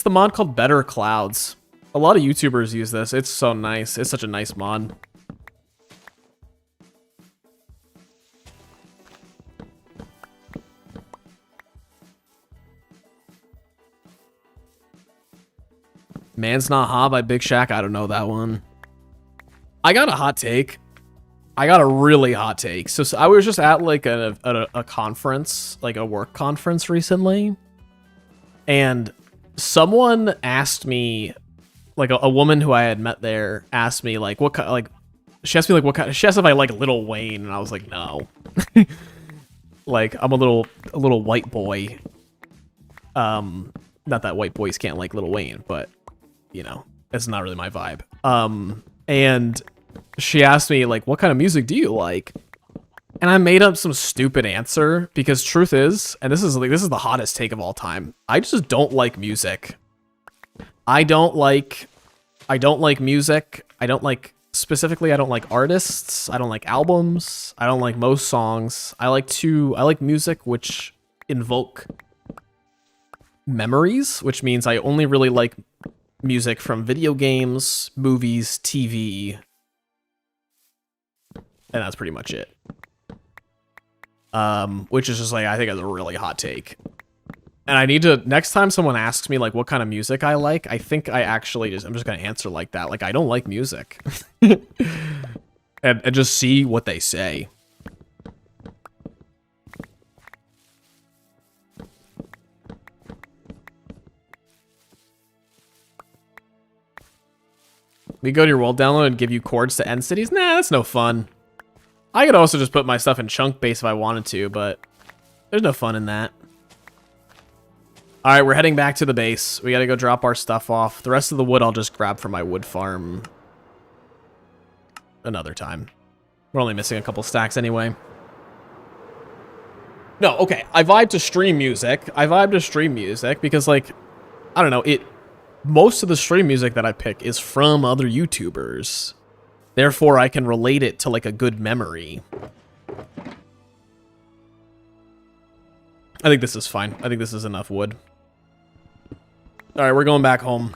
mod called Better Clouds. A lot of YouTubers use this. It's so nice. It's such a nice mod. Man's Not Hot by Big Shaq. I don't know that one. I got a hot take. I got a really hot take. So I was just at like a conference, like a work conference recently, and someone asked me, like a woman who I had met there asked me like what kind, like she asked me like what kind. She asked if I like Lil Wayne, and I was like no, like I'm a little white boy. Not that white boys can't like Lil Wayne, but you know it's not really my vibe. And she asked me like, what kind of music do you like? And I made up some stupid answer because truth is, and this is the hottest take of all time, I just don't like music. I don't like music. I don't like specifically, I don't like artists. I don't like albums. I don't like most songs. I like music which invoke memories, which means I only really like music from video games, movies, TV, and that's pretty much it. Which is just like, I think is a really hot take. And I need to, next time someone asks me like what kind of music I like, I think I'm just gonna answer like that. Like, I don't like music. and just see what they say. We go to your world download and give you chords to end cities? Nah, that's no fun. I could also just put my stuff in chunk base if I wanted to, but there's no fun in that. Alright, we're heading back to the base. We gotta go drop our stuff off. The rest of the wood I'll just grab from my wood farm another time. We're only missing a couple stacks anyway. No, okay. I vibe to stream music. Because, like, I don't know, most of the stream music that I pick is from other YouTubers. Therefore, I can relate it to, like, a good memory. I think this is fine. I think this is enough wood. Alright, we're going back home.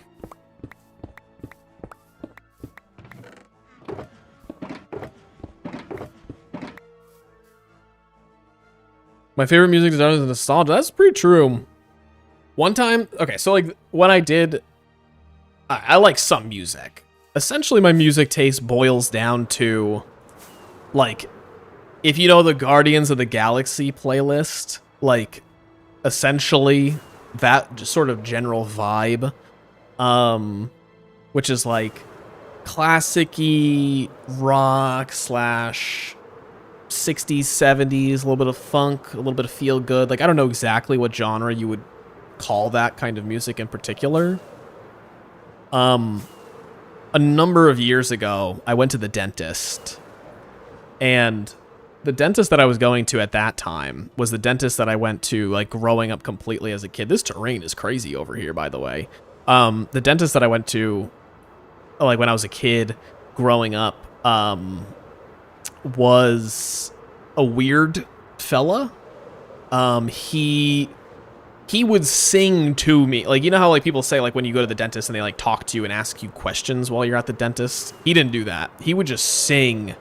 My favorite music design is nostalgia. That's pretty true. One time, okay, so, like, when I did... I like some music. Essentially, my music taste boils down to, like, if you know the Guardians of the Galaxy playlist, like, essentially that just sort of general vibe, which is like classic-y rock / 60s, 70s, a little bit of funk, a little bit of feel good. Like, I don't know exactly what genre you would call that kind of music in particular. A number of years ago, I went to the dentist, and the dentist that I was going to at that time was the dentist that I went to, like, growing up completely as a kid. This terrain is crazy over here, by the way. The dentist that I went to, like, when I was a kid growing up, was a weird fella. He would sing to me. Like, you know how, like, people say, like, when you go to the dentist and they, like, talk to you and ask you questions while you're at the dentist? He didn't do that. He would just sing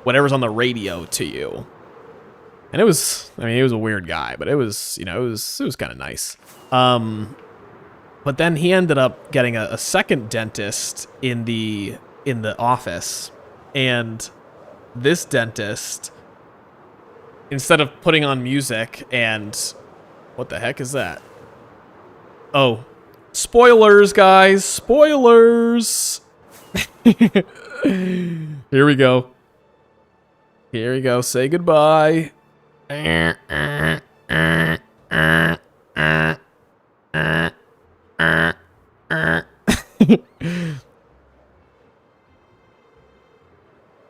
whatever's on the radio to you. And it was, I mean, he was a weird guy, but it was, you know, it was kind of nice. But then he ended up getting a second dentist in the office. And this dentist, instead of putting on music and... What the heck is that? Oh. Spoilers, guys. Spoilers. Here we go. Here we go. Say goodbye. There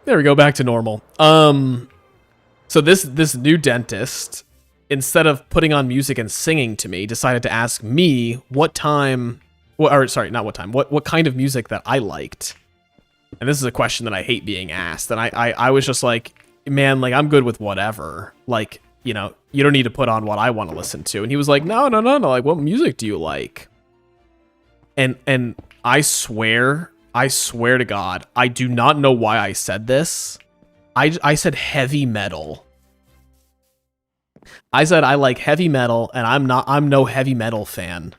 we go. Back to normal. So this new dentist, instead of putting on music and singing to me, decided to ask me what kind of music that I liked. And this is a question that I hate being asked. And I was just like, man, like, I'm good with whatever. Like, you know, you don't need to put on what I want to listen to. And he was like, no. Like, what music do you like? And I swear to God, I do not know why I said this. I said heavy metal. I said I like heavy metal, and I'm no heavy metal fan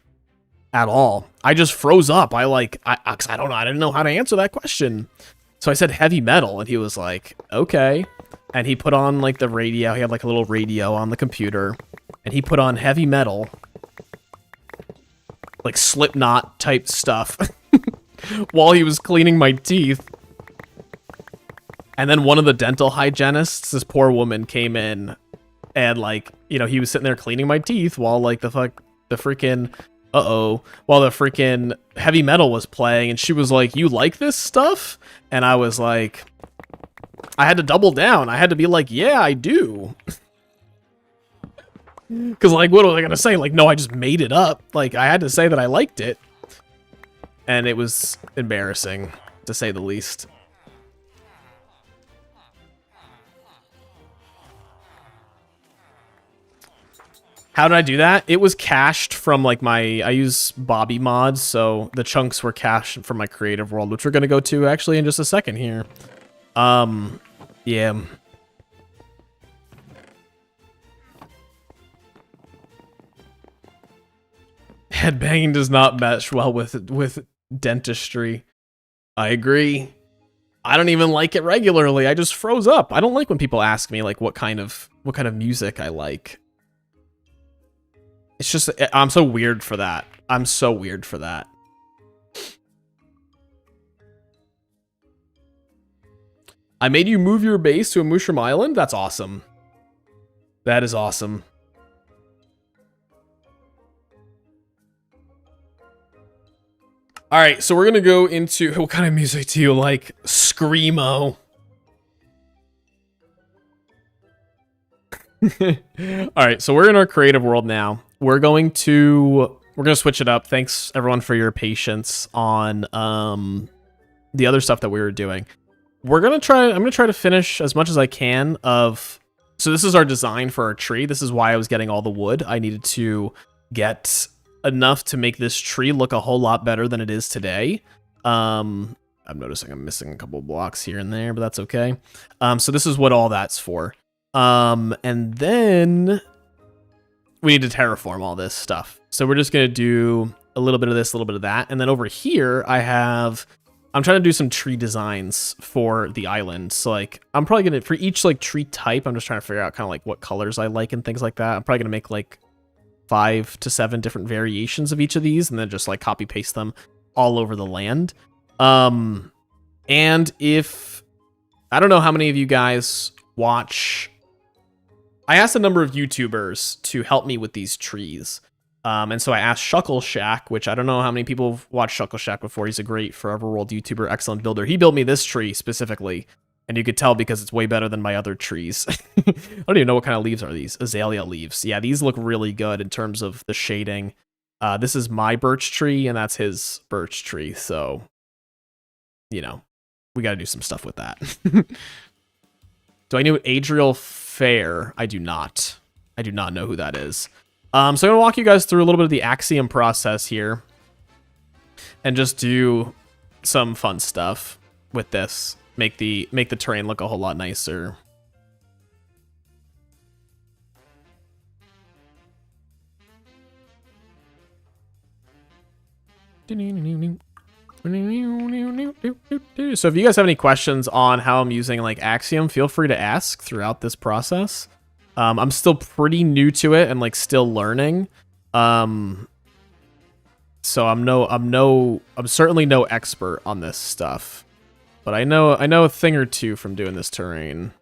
at all. I just froze up. I didn't know how to answer that question. So I said heavy metal, and he was like, okay. And he put on, like, the radio. He had, like, a little radio on the computer, and he put on heavy metal, like Slipknot type stuff, while he was cleaning my teeth. And then one of the dental hygienists, this poor woman, came in. And, like, you know, he was sitting there cleaning my teeth while, like, while the freaking heavy metal was playing. And she was like, you like this stuff? And I was like, I had to double down. I had to be like, yeah, I do. Because, like, what was I going to say? Like, no, I just made it up. Like, I had to say that I liked it. And it was embarrassing, to say the least. How did I do that? It was cached from like I use Bobby mods, so the chunks were cached from my creative world, which we're gonna go to actually in just a second here. Yeah. Headbanging does not mesh well with dentistry. I agree. I don't even like it regularly. I just froze up. I don't like when people ask me like what kind of music I like. It's just I'm so weird for that. I'm so weird for that. I made you move your base to a mushroom island? That's awesome. That is awesome. All right, so we're going to go into... What kind of music do you like? Screamo. All right, so we're in our creative world now. We're going to switch it up. Thanks, everyone, for your patience on the other stuff that we were doing. I'm going to try to finish as much as I can of... So this is our design for our tree. This is why I was getting all the wood. I needed to get enough to make this tree look a whole lot better than it is today. I'm noticing I'm missing a couple blocks here and there, but that's okay. So this is what all that's for. And then we need to terraform all this stuff. So we're just going to do a little bit of this, a little bit of that. And then over here, I'm trying to do some tree designs for the island. So like, I'm probably going to, for each like tree type, I'm just trying to figure out kind of like what colors I like and things like that. I'm probably going to make like 5 to 7 different variations of each of these and then just like copy paste them all over the land. And if, I don't know how many of you guys watch, I asked a number of YouTubers to help me with these trees. And so I asked Shuckle Shack, which I don't know how many people have watched Shuckle Shack before. He's a great Forever World YouTuber, excellent builder. He built me this tree specifically, and you could tell because it's way better than my other trees. I don't even know what kind of leaves are these. Azalea leaves. Yeah, these look really good in terms of the shading. This is my birch tree, and that's his birch tree. So, you know, we got to do some stuff with that. Do I know Adriel Fair? I do not. I do not know who that is. So I'm going to walk you guys through a little bit of the Axiom process here and just do some fun stuff with this. Make the terrain look a whole lot nicer. So if you guys have any questions on how I'm using like Axiom, feel free to ask throughout this process. I'm still pretty new to it and like still learning. So I'm certainly no expert on this stuff, but I know a thing or two from doing this terrain.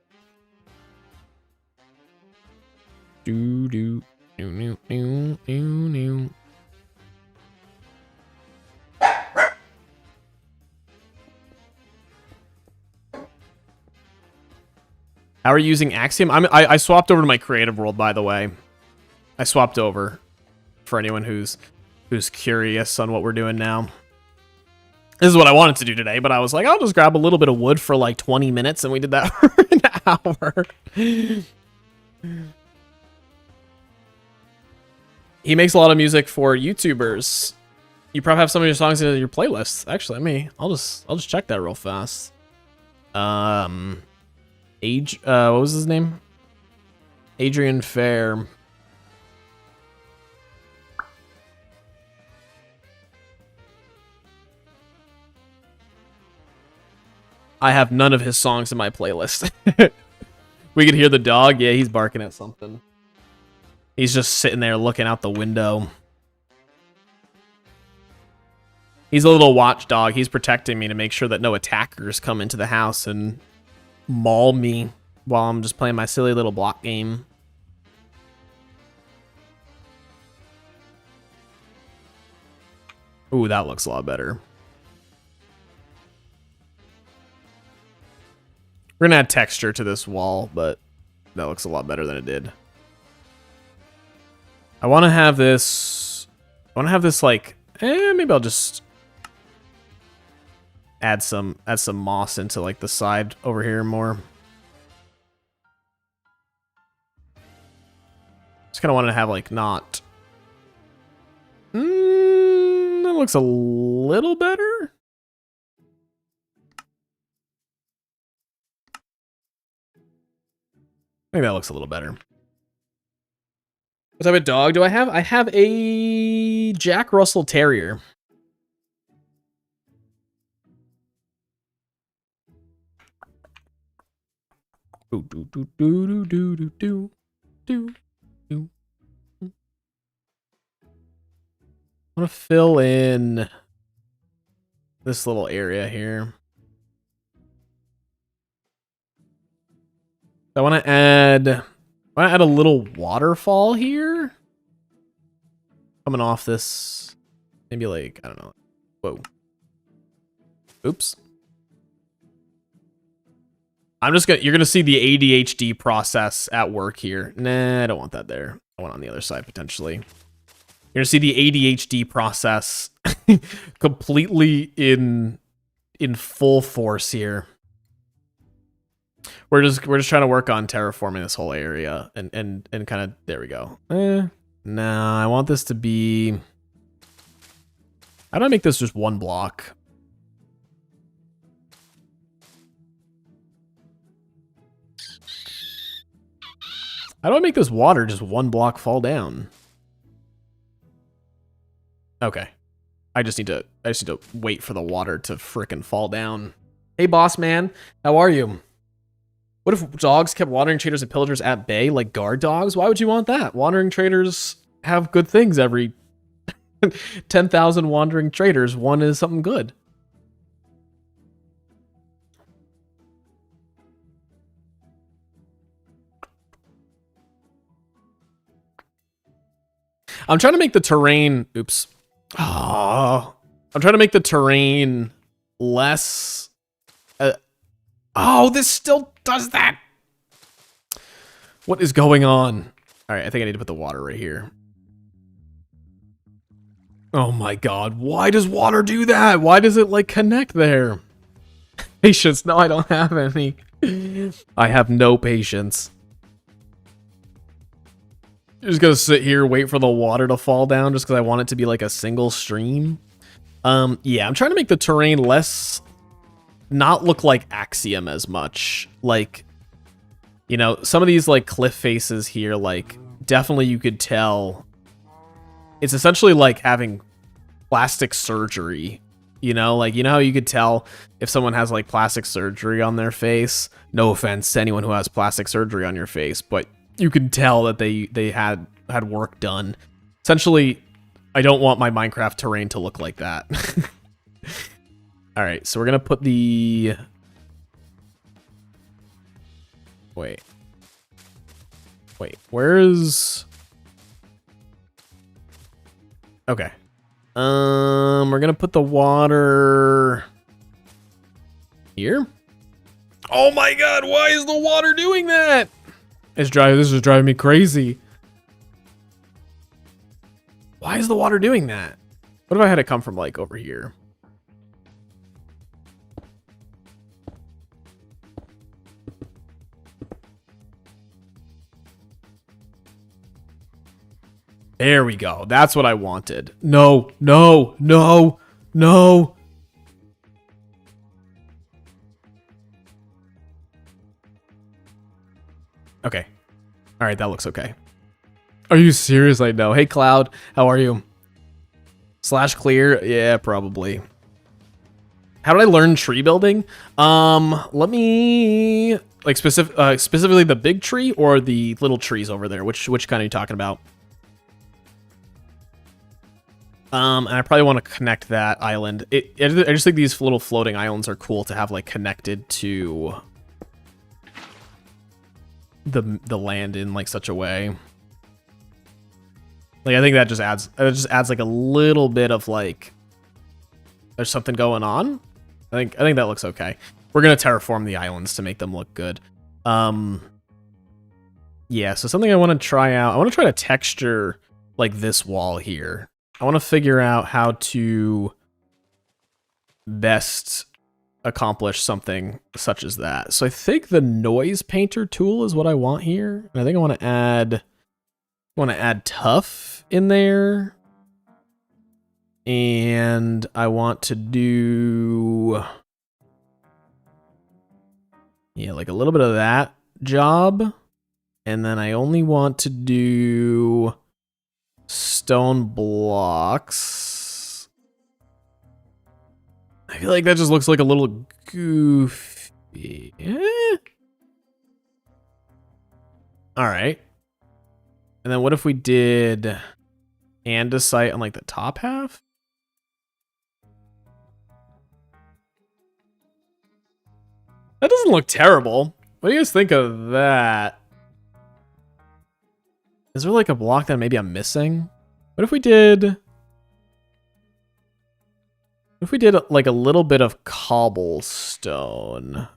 How are you using Axiom? I swapped over to my creative world, by the way. I swapped over for anyone who's curious on what we're doing now. This is what I wanted to do today, but I was like, I'll just grab a little bit of wood for like 20 minutes, and we did that for an hour. He makes a lot of music for YouTubers. You probably have some of your songs in your playlist. Actually, I'll just check that real fast. What was his name? Adrian Fair. I have none of his songs in my playlist. We could hear the dog. Yeah, he's barking at something. He's just sitting there looking out the window. He's a little watchdog. He's protecting me to make sure that no attackers come into the house and maul me while I'm just playing my silly little block game. Ooh, that looks a lot better. We're gonna add texture to this wall, but that looks a lot better than it did. I want to have this like, maybe I'll just add some moss into like the side over here more. Just kind of wanted to have like not. That looks a little better. I think that looks a little better. What type of dog do I have? I have a Jack Russell Terrier. Do do do do do do do do do. I want to fill in this little area here. I want to add a little waterfall here. Coming off this, maybe like, I don't know. Whoa. Oops. You're gonna see the ADHD process at work here. Nah, I don't want that there. I want on the other side potentially. You're gonna see the ADHD process completely in full force here. We're just trying to work on terraforming this whole area and kind of, there we go. Nah, I want this to be, how do I make this just one block? How do I make this water just one block fall down? Okay. I just need to wait for the water to frickin' fall down. Hey boss man, how are you? What if dogs kept wandering traders and pillagers at bay like guard dogs? Why would you want that? Wandering traders have good things every 10,000 wandering traders. One is something good. I'm trying to make the terrain, oops. Oh, I'm trying to make the terrain less. Oh, this still does that. What is going on? All right, I think I need to put the water right here. Oh my God, why does water do that? Why does it like connect there? Patience, no, I don't have any. I have no patience. You're just gonna sit here, wait for the water to fall down just because I want it to be like a single stream. Yeah, I'm trying to make the terrain less, not look like Axiom as much. Like, you know, some of these like cliff faces here, like definitely you could tell it's essentially like having plastic surgery. You know, like, you know how you could tell if someone has like plastic surgery on their face? No offense to anyone who has plastic surgery on your face, but you can tell that they had work done. Essentially, I don't want my Minecraft terrain to look like that. All right, so we're gonna put the. Wait, where's? Okay. We're gonna put the water here. Oh my God! Why is the water doing that? This is driving me crazy. Why is the water doing that? What if I had it come from like over here? There we go. That's what I wanted. No, no, no, no. Okay. All right, that looks okay. Are you serious? I know. Hey, Cloud, how are you? Slash clear? Yeah, probably. How did I learn tree building? Let me like specifically the big tree or the little trees over there. Which kind are you talking about? And I probably want to connect that island. I just think these little floating islands are cool to have like connected to the land in like such a way. Like I think that just adds like a little bit of like there's something going on. I think that looks okay. We're gonna terraform the islands to make them look good. Yeah, so something I want to try out. I want to try to texture like this wall here. I want to figure out how to best accomplish something such as that. So I think the noise painter tool is what I want here. And I think I want to add Want to add tough in there. And I want to do... yeah, like a little bit of that job. And then I only want to do stone blocks. I feel like that just looks like a little goofy. All right. And then what if we did andesite on like the top half? That doesn't look terrible. What do you guys think of that? Is there like a block that maybe I'm missing? What if we did like a little bit of cobblestone?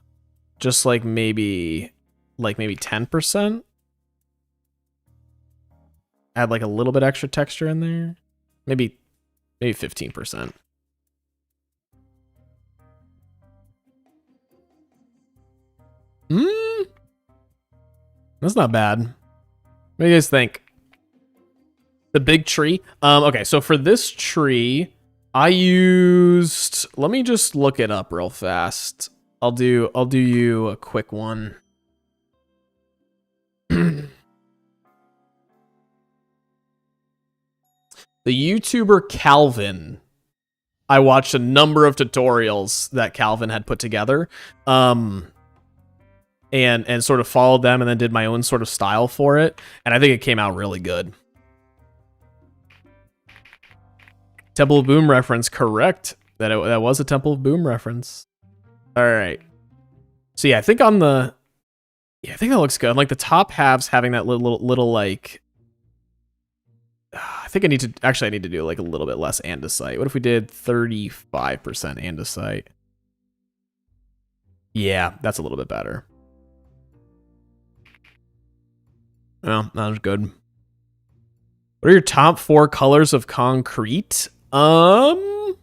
Just like maybe 10%? Add like a little bit extra texture in there? Maybe 15%. That's not bad. What do you guys think? The big tree? Okay, so for this tree, I used... let me just look it up real fast. I'll do you a quick one. The YouTuber Calvin. I watched a number of tutorials that Calvin had put together. And sort of followed them and then did my own sort of style for it. And I think it came out really good. Temple of Boom reference, correct. That was a Temple of Boom reference. All right. So yeah, I think on the... yeah, I think that looks good. Like the top halves having that little like... I think I need to do like a little bit less andesite. What if we did 35% andesite? Yeah, that's a little bit better. Well, that was good. What are your top 4 colors of concrete? I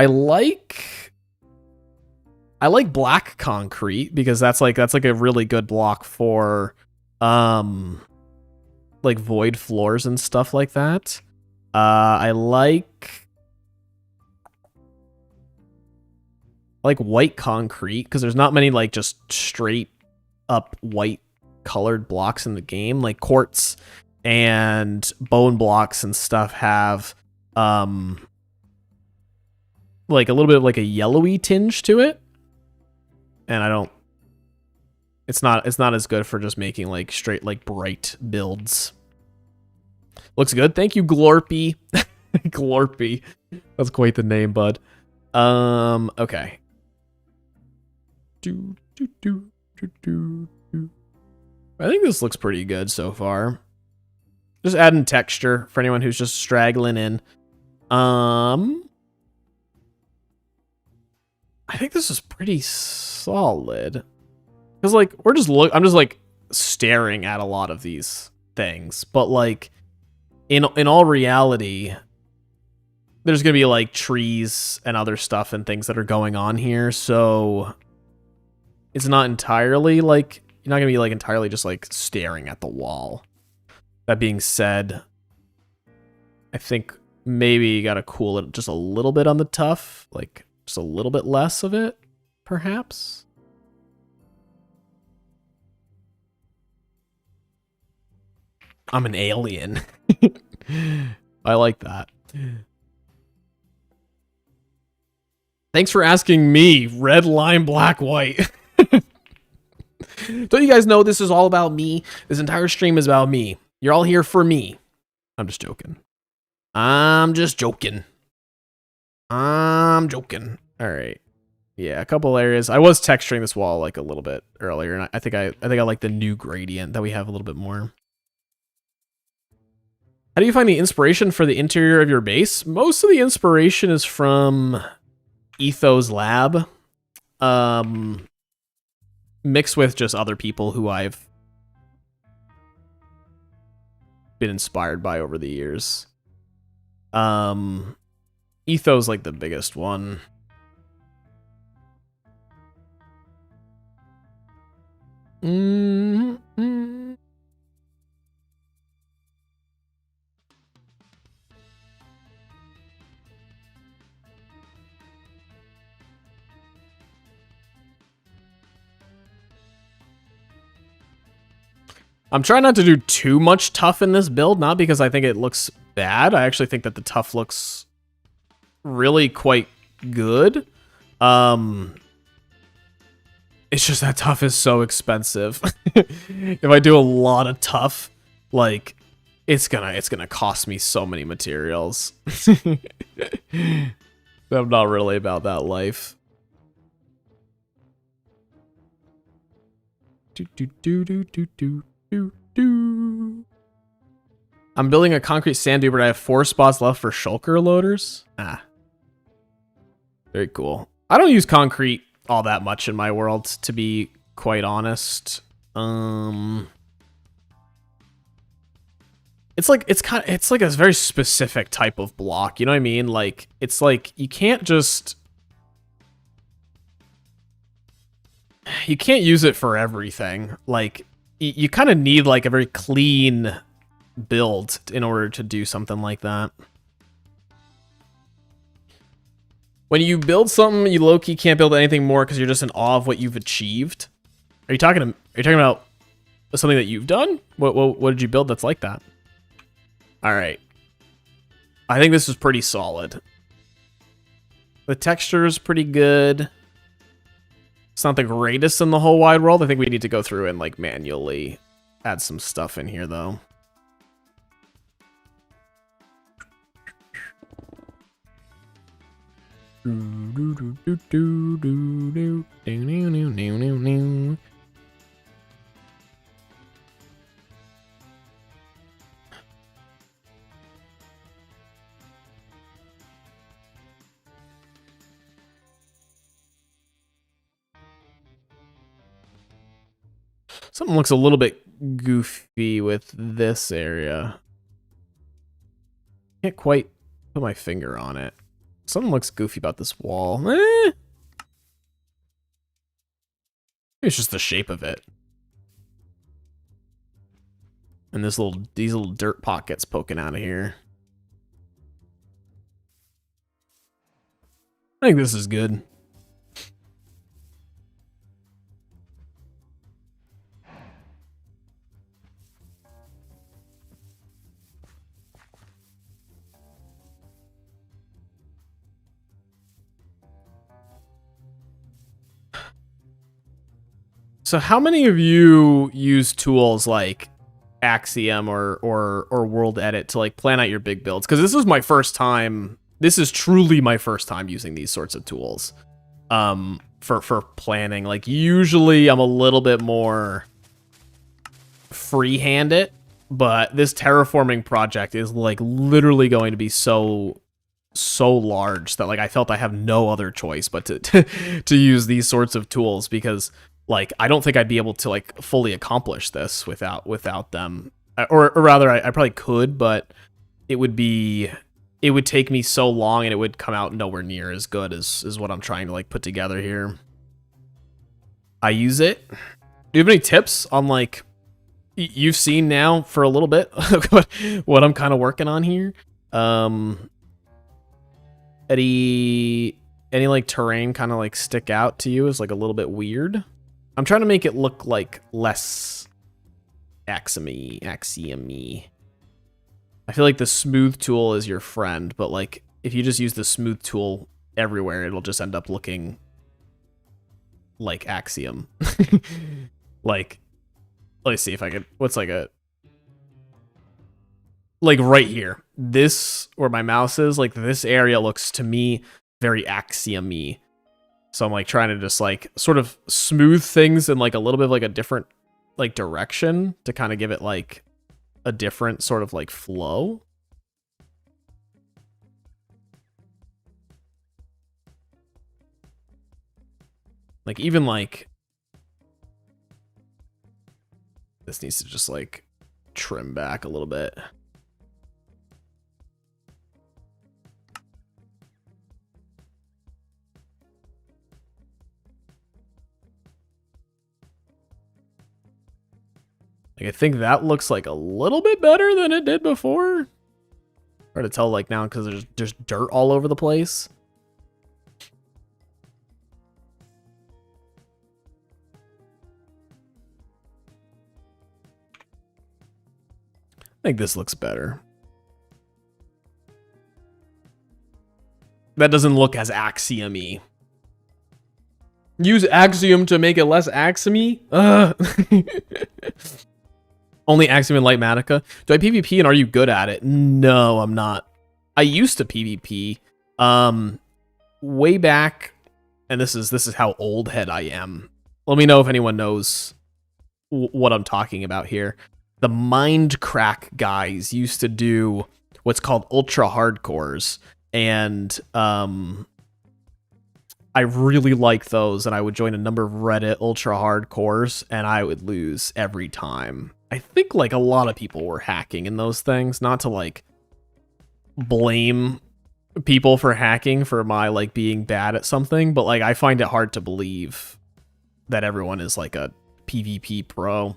like black concrete because that's like a really good block for like void floors and stuff like that. I like white concrete because there's not many like just straight up white colored blocks in the game. Like quartz and bone blocks and stuff have like a little bit of like a yellowy tinge to it, and I don't... it's not as good for just making like straight like bright builds. Looks good. Thank you, Glorpy. Glorpy. That's quite the name, bud. Okay. I think this looks pretty good so far. Just adding texture for anyone who's just straggling in. I think this is pretty solid. Cause like I'm just like staring at a lot of these things, but like in all reality, there's gonna be like trees and other stuff and things that are going on here, so it's not entirely like... you're not gonna be like entirely just like staring at the wall. That being said, I think maybe you gotta cool it just a little bit on the tough, like just a little bit less of it, perhaps. I'm an alien. I like that. Thanks for asking me, red line, black, white. Don't you guys know this is all about me? This entire stream is about me. You're all here for me. I'm just joking. I'm joking. All right. Yeah, a couple areas. I was texturing this wall like a little bit earlier, and I think I like the new gradient that we have a little bit more. How do you find the inspiration for the interior of your base? Most of the inspiration is from Ethos Lab. Mixed with just other people who I've been inspired by over the years. Ethos like the biggest one. Mm-hmm. I'm trying not to do too much tough in this build, not because I think it looks bad. I actually think that the tough looks really quite good. It's just that tough is so expensive. If I do a lot of tough, like it's gonna cost me so many materials. I'm not really about that life. I'm building a concrete sand dune, but I have 4 spots left for shulker loaders. Ah. Very cool. I don't use concrete all that much in my world, to be quite honest. It's like it's like a very specific type of block, you know what I mean? Like it's like you can't use it for everything. Like you kind of need like a very clean build in order to do something like that. When you build something, you low-key can't build anything more because you're just in awe of what you've achieved. Are you talking about something that you've done? What did you build that's like that? All right. I think this is pretty solid. The texture is pretty good. It's not the greatest in the whole wide world. I think we need to go through and like manually add some stuff in here though. Something looks a little bit goofy with this area. Can't quite put my finger on it. Something looks goofy about this wall. Maybe it's just the shape of it. And these little dirt pockets poking out of here. I think this is good. So how many of you use tools like Axiom or World Edit to like plan out your big builds? Because this is my first time. This is truly my first time using these sorts of tools. For planning. Like usually I'm a little bit more freehand it, but this terraforming project is like literally going to be so large that like I felt I have no other choice but to use these sorts of tools, because like I don't think I'd be able to like fully accomplish this without them, or rather I probably could, but it would take me so long and it would come out nowhere near as good as what I'm trying to like put together here. I use it. Do you have any tips on like you've seen now for a little bit what I'm kind of working on here? Any like terrain kind of like stick out to you as like a little bit weird? I'm trying to make it look like less axiomy. I feel like the smooth tool is your friend, but like if you just use the smooth tool everywhere, it'll just end up looking like Axiom. Like, let me see if I could, what's like a, like right here, this, where my mouse is, like this area looks to me very Axiom-y. So I'm like trying to just like sort of smooth things in like a little bit of like a different like direction to kind of give it like a different sort of like flow. Like even like this needs to just like trim back a little bit. Like, I think that looks like a little bit better than it did before. Hard to tell like now because there's just dirt all over the place. I think this looks better. That doesn't look as Axiom-y. Use Axiom to make it less Axiom-y? Only Axiom and Light Matica. Do I PvP and are you good at it? No, I'm not. I used to PvP. Way back, and this is how old head I am. Let me know if anyone knows what I'm talking about here. The Mindcrack guys used to do what's called ultra hardcores, and I really like those, and I would join a number of Reddit ultra hardcores, and I would lose every time. I think like a lot of people were hacking in those things, not to like blame people for hacking for my like being bad at something, but like I find it hard to believe that everyone is like a PvP pro.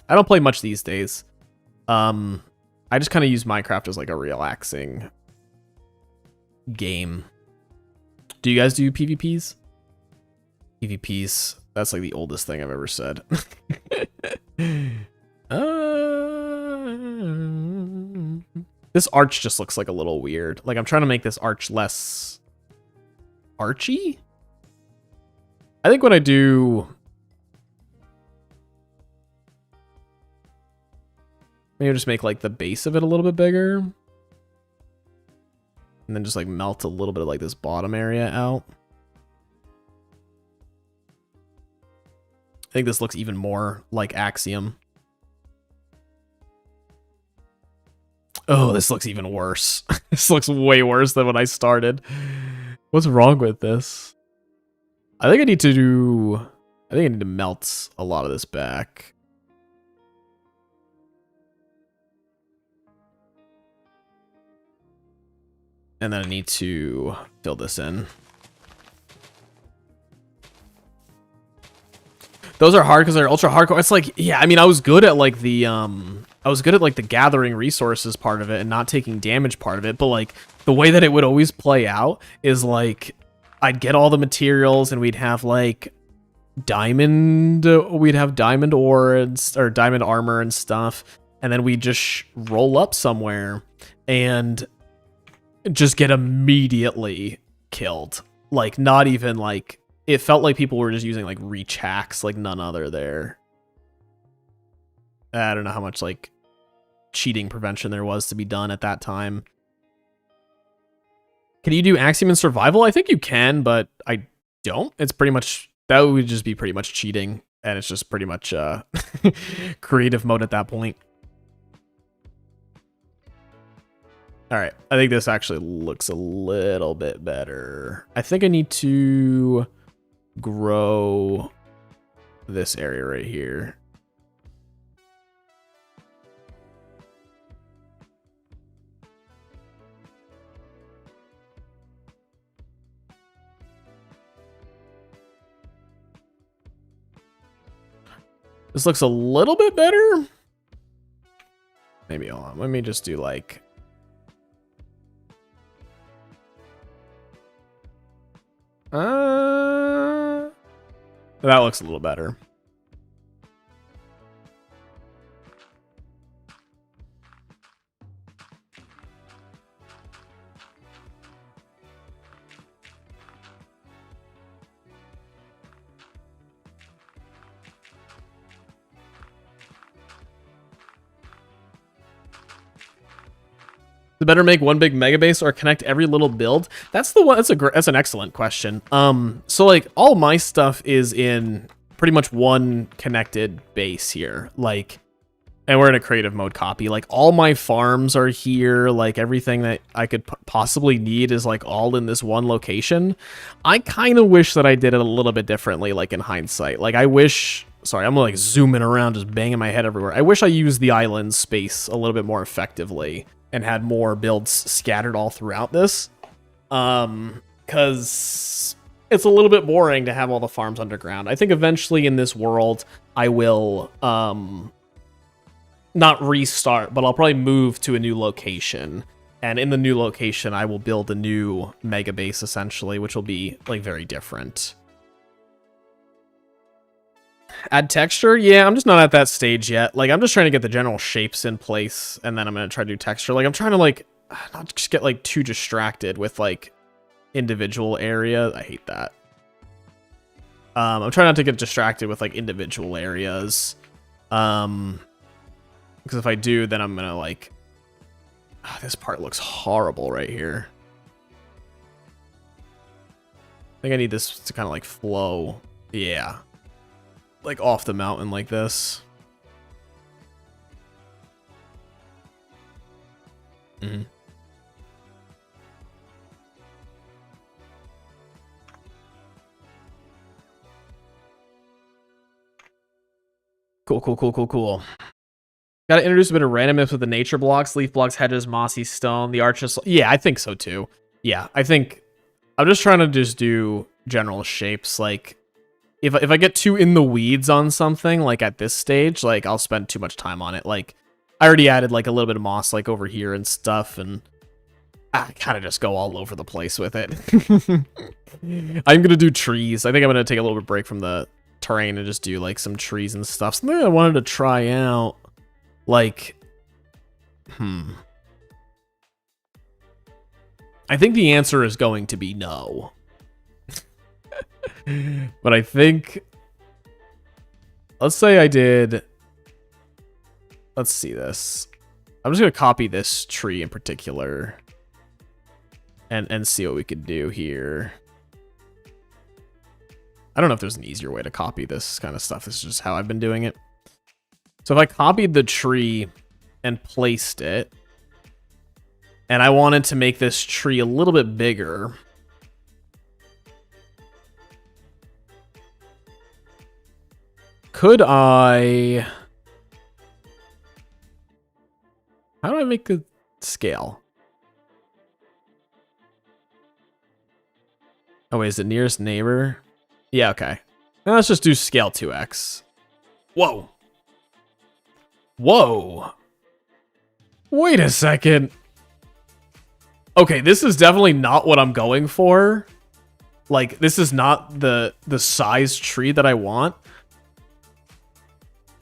I don't play much these days. I just kind of use Minecraft as like a relaxing game. Do you guys do PvPs? PvPs. That's like the oldest thing I've ever said. This arch just looks like a little weird. Like I'm trying to make this arch less archy. I think what I do, maybe just make like the base of it a little bit bigger. And then just like melt a little bit of like this bottom area out. I think this looks even more like Axiom. Oh, this looks even worse. This looks way worse than when I started. What's wrong with this? I think I need to melt a lot of this back. And then I need to fill this in. Those are hard because they're ultra hardcore. It's like, yeah, I mean, I was good at like the gathering resources part of it and not taking damage part of it, but like the way that it would always play out is like I'd get all the materials and we'd have like diamond ore or diamond armor and stuff, and then we'd just roll up somewhere and just get immediately killed. Like not even like, it felt like people were just using like reach hacks like none other there. I don't know how much like cheating prevention there was to be done at that time. Can you do Axiom in survival? I think you can, but I don't. It's pretty much, that would just be pretty much cheating, and it's just pretty much creative mode at that point. All right, I think this actually looks a little bit better. I think I need to grow this area right here. This looks a little bit better. Maybe, hold on, let me just do like, that looks a little better. To better make one big mega base or connect every little build? That's the one. That's an excellent question. So like all my stuff is in pretty much one connected base here. Like, and we're in a creative mode copy. Like all my farms are here. Like everything that I could possibly need is like all in this one location. I kind of wish that I did it a little bit differently. Like in hindsight, like I wish. Sorry, I'm like zooming around, just banging my head everywhere. I wish I used the island space a little bit more effectively and had more builds scattered all throughout this. Because it's a little bit boring to have all the farms underground. I think eventually in this world, I will not restart, but I'll probably move to a new location. And in the new location, I will build a new mega base, essentially, which will be, like, very different. Add texture? Yeah, I'm just not at that stage yet. Like, I'm just trying to get the general shapes in place, and then I'm going to try to do texture. Like, I'm trying to, like, not just get, like, too distracted with, like, individual areas. I hate that. I'm trying not to get distracted with, like, individual areas. Because if I do, then I'm going to, like... Oh, this part looks horrible right here. I think I need this to kind of, like, flow. Yeah. Like, off the mountain like this. Mm-hmm. Cool, cool, cool, cool, cool. Gotta introduce a bit of randomness with the nature blocks, leaf blocks, hedges, mossy stone, the arches. Yeah, I think so too. Yeah, I think I'm just trying to just do general shapes. Like, if I get too in the weeds on something, like at this stage, like I'll spend too much time on it. Like, I already added like a little bit of moss like over here and stuff, and I kind of just go all over the place with it. I'm gonna do trees. I think I'm gonna take a little bit of break from the terrain and just do like some trees and stuff. Something I wanted to try out. Like, I think the answer is going to be no. But I think, let's say I did, let's see this. I'm just going to copy this tree in particular and see what we could do here. I don't know if there's an easier way to copy this kind of stuff. This is just how I've been doing it. So if I copied the tree and placed it, and I wanted to make this tree a little bit bigger, could I... How do I make the scale? Oh wait, is it nearest neighbor? Yeah, okay. Now let's just do scale 2x. Whoa. Whoa. Wait a second. Okay, this is definitely not what I'm going for. Like, this is not the size tree that I want.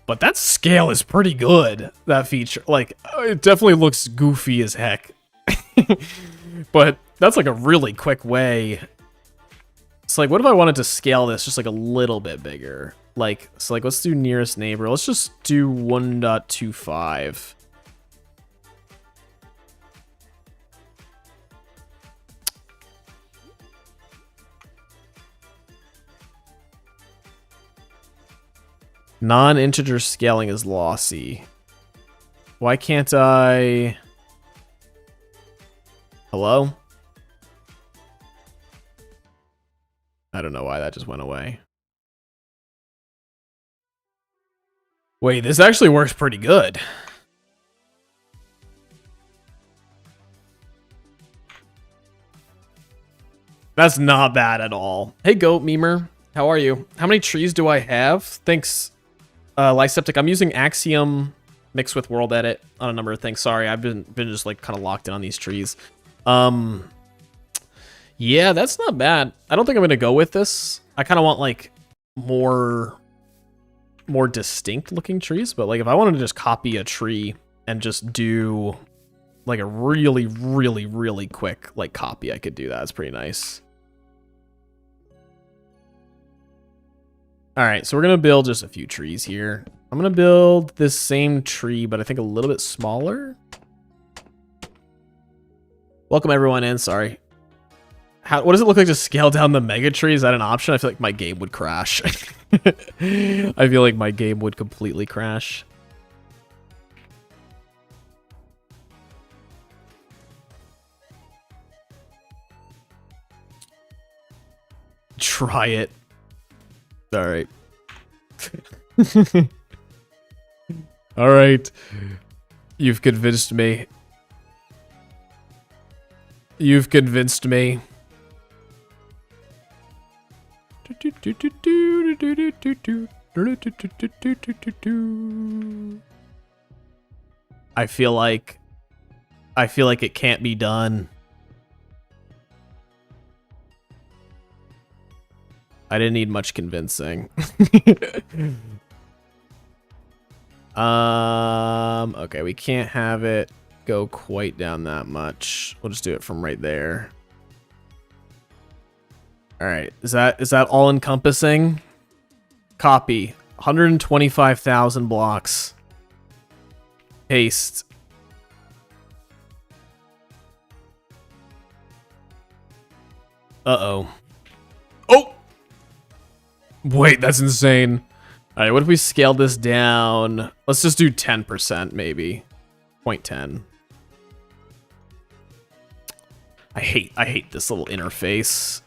But that scale is pretty good, that feature. Like, it definitely looks goofy as heck. But that's like a really quick way. It's like, what if I wanted to scale this just like a little bit bigger? Like, so like, let's do nearest neighbor. Let's just do 1.25. Non-integer scaling is lossy. Why can't I... Hello? I don't know why that just went away. Wait, this actually works pretty good. That's not bad at all. Hey, Goat Memer. How are you? How many trees do I have? Thanks, Lyseptic. I'm using Axiom mixed with World Edit on a number of things. Sorry, I've been just like kind of locked in on these trees. Yeah, that's not bad. I don't think I'm gonna go with this. I kind of want like more distinct looking trees, but like if I wanted to just copy a tree and just do like a really quick like copy, I could do that. It's pretty nice. All right, so we're gonna build just a few trees here. I'm gonna build this same tree, but I think a little bit smaller. Welcome everyone in, sorry. What does it look like to scale down the mega tree? Is that an option? I feel like my game would crash. I feel like my game would completely crash. Try it. All right. All right. You've convinced me. You've convinced me. I feel like it can't be done. I didn't need much convincing. Okay, we can't have it go quite down that much. We'll just do it from right there. All right, is that all encompassing? Copy. 125,000 blocks. Paste. Uh-oh. Oh! Wait, that's insane. All right, what if we scale this down? Let's just do 10% maybe. 0.10. I hate this little interface.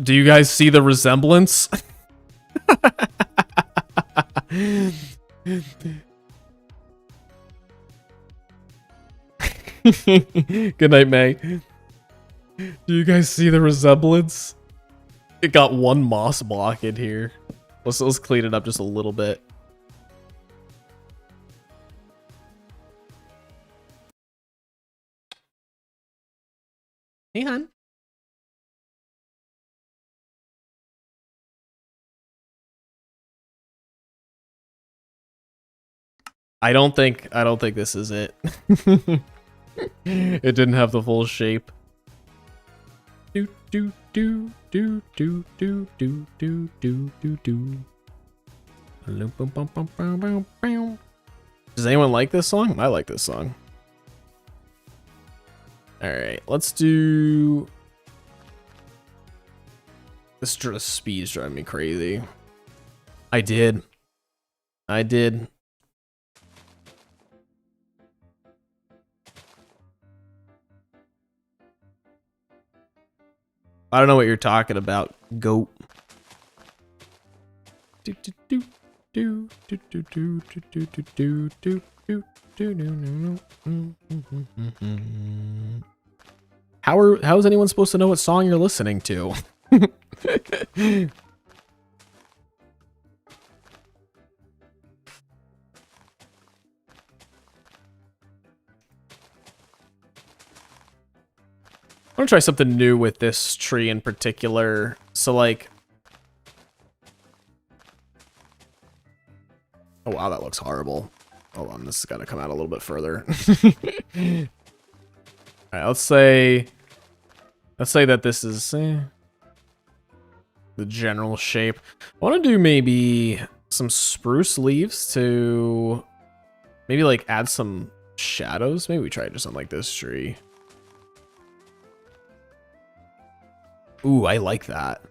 Do you guys see the resemblance? Good night, May. Do you guys see the resemblance? It got one moss block in here. Let's clean it up just a little bit. Hey, hon. I don't think this is it. It didn't have the full shape. Do do do do do do do do do do do. Does anyone like this song? I like this song. All right, let's do. This speed is driving me crazy. I did. I don't know what you're talking about, goat. How is anyone supposed to know what song you're listening to? I want to try something new with this tree in particular. So, like... Oh, wow, that looks horrible. Hold on, this has got to come out a little bit further. Alright, let's say that this is the general shape. I want to do maybe some spruce leaves to maybe, like, add some shadows. Maybe we try just something like this tree. Ooh, I like that.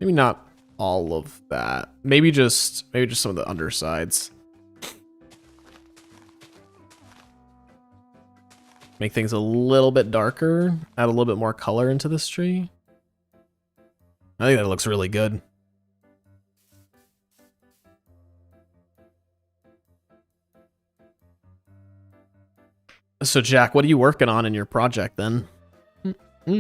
Maybe not all of that. Maybe just some of the undersides. Make things a little bit darker. Add a little bit more color into this tree. I think that looks really good. So, Jack, what are you working on in your project then? It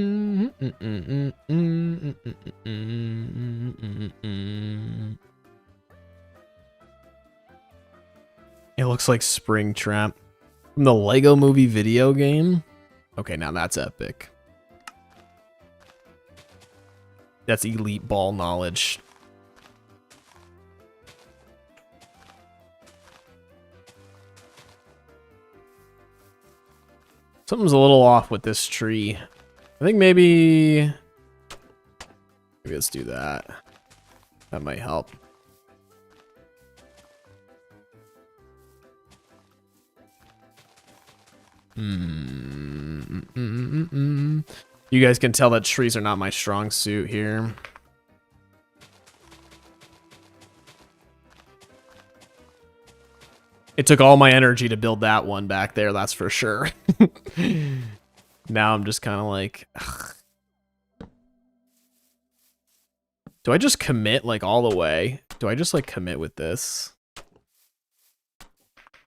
looks like Springtrap from the Lego Movie video game. Okay, now that's epic. That's elite ball knowledge. Something's a little off with this tree. I think maybe let's do that. That might help. You guys can tell that trees are not my strong suit here. It took all my energy to build that one back there, that's for sure. Now I'm just kind of like, ugh. Do I just commit like all the way? Do I just like commit with this?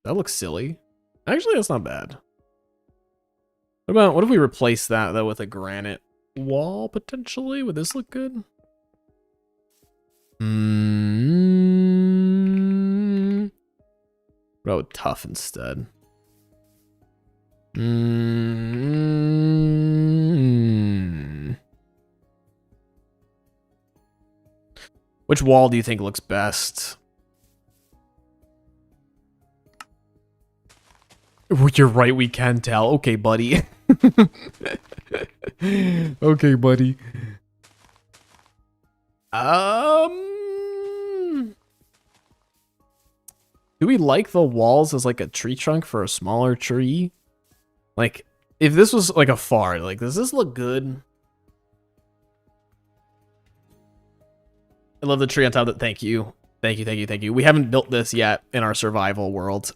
That looks silly. Actually, that's not bad. What if we replace that though with a granite wall potentially? Would this look good? What about tough instead? Which wall do you think looks best? You're right, we can tell. Okay, buddy. Okay, buddy. Do we like the walls as like a tree trunk for a smaller tree? Like, if this was like a far, like, does this look good? I love the tree on top of it. Thank you. Thank you, thank you, thank you. We haven't built this yet in our survival world.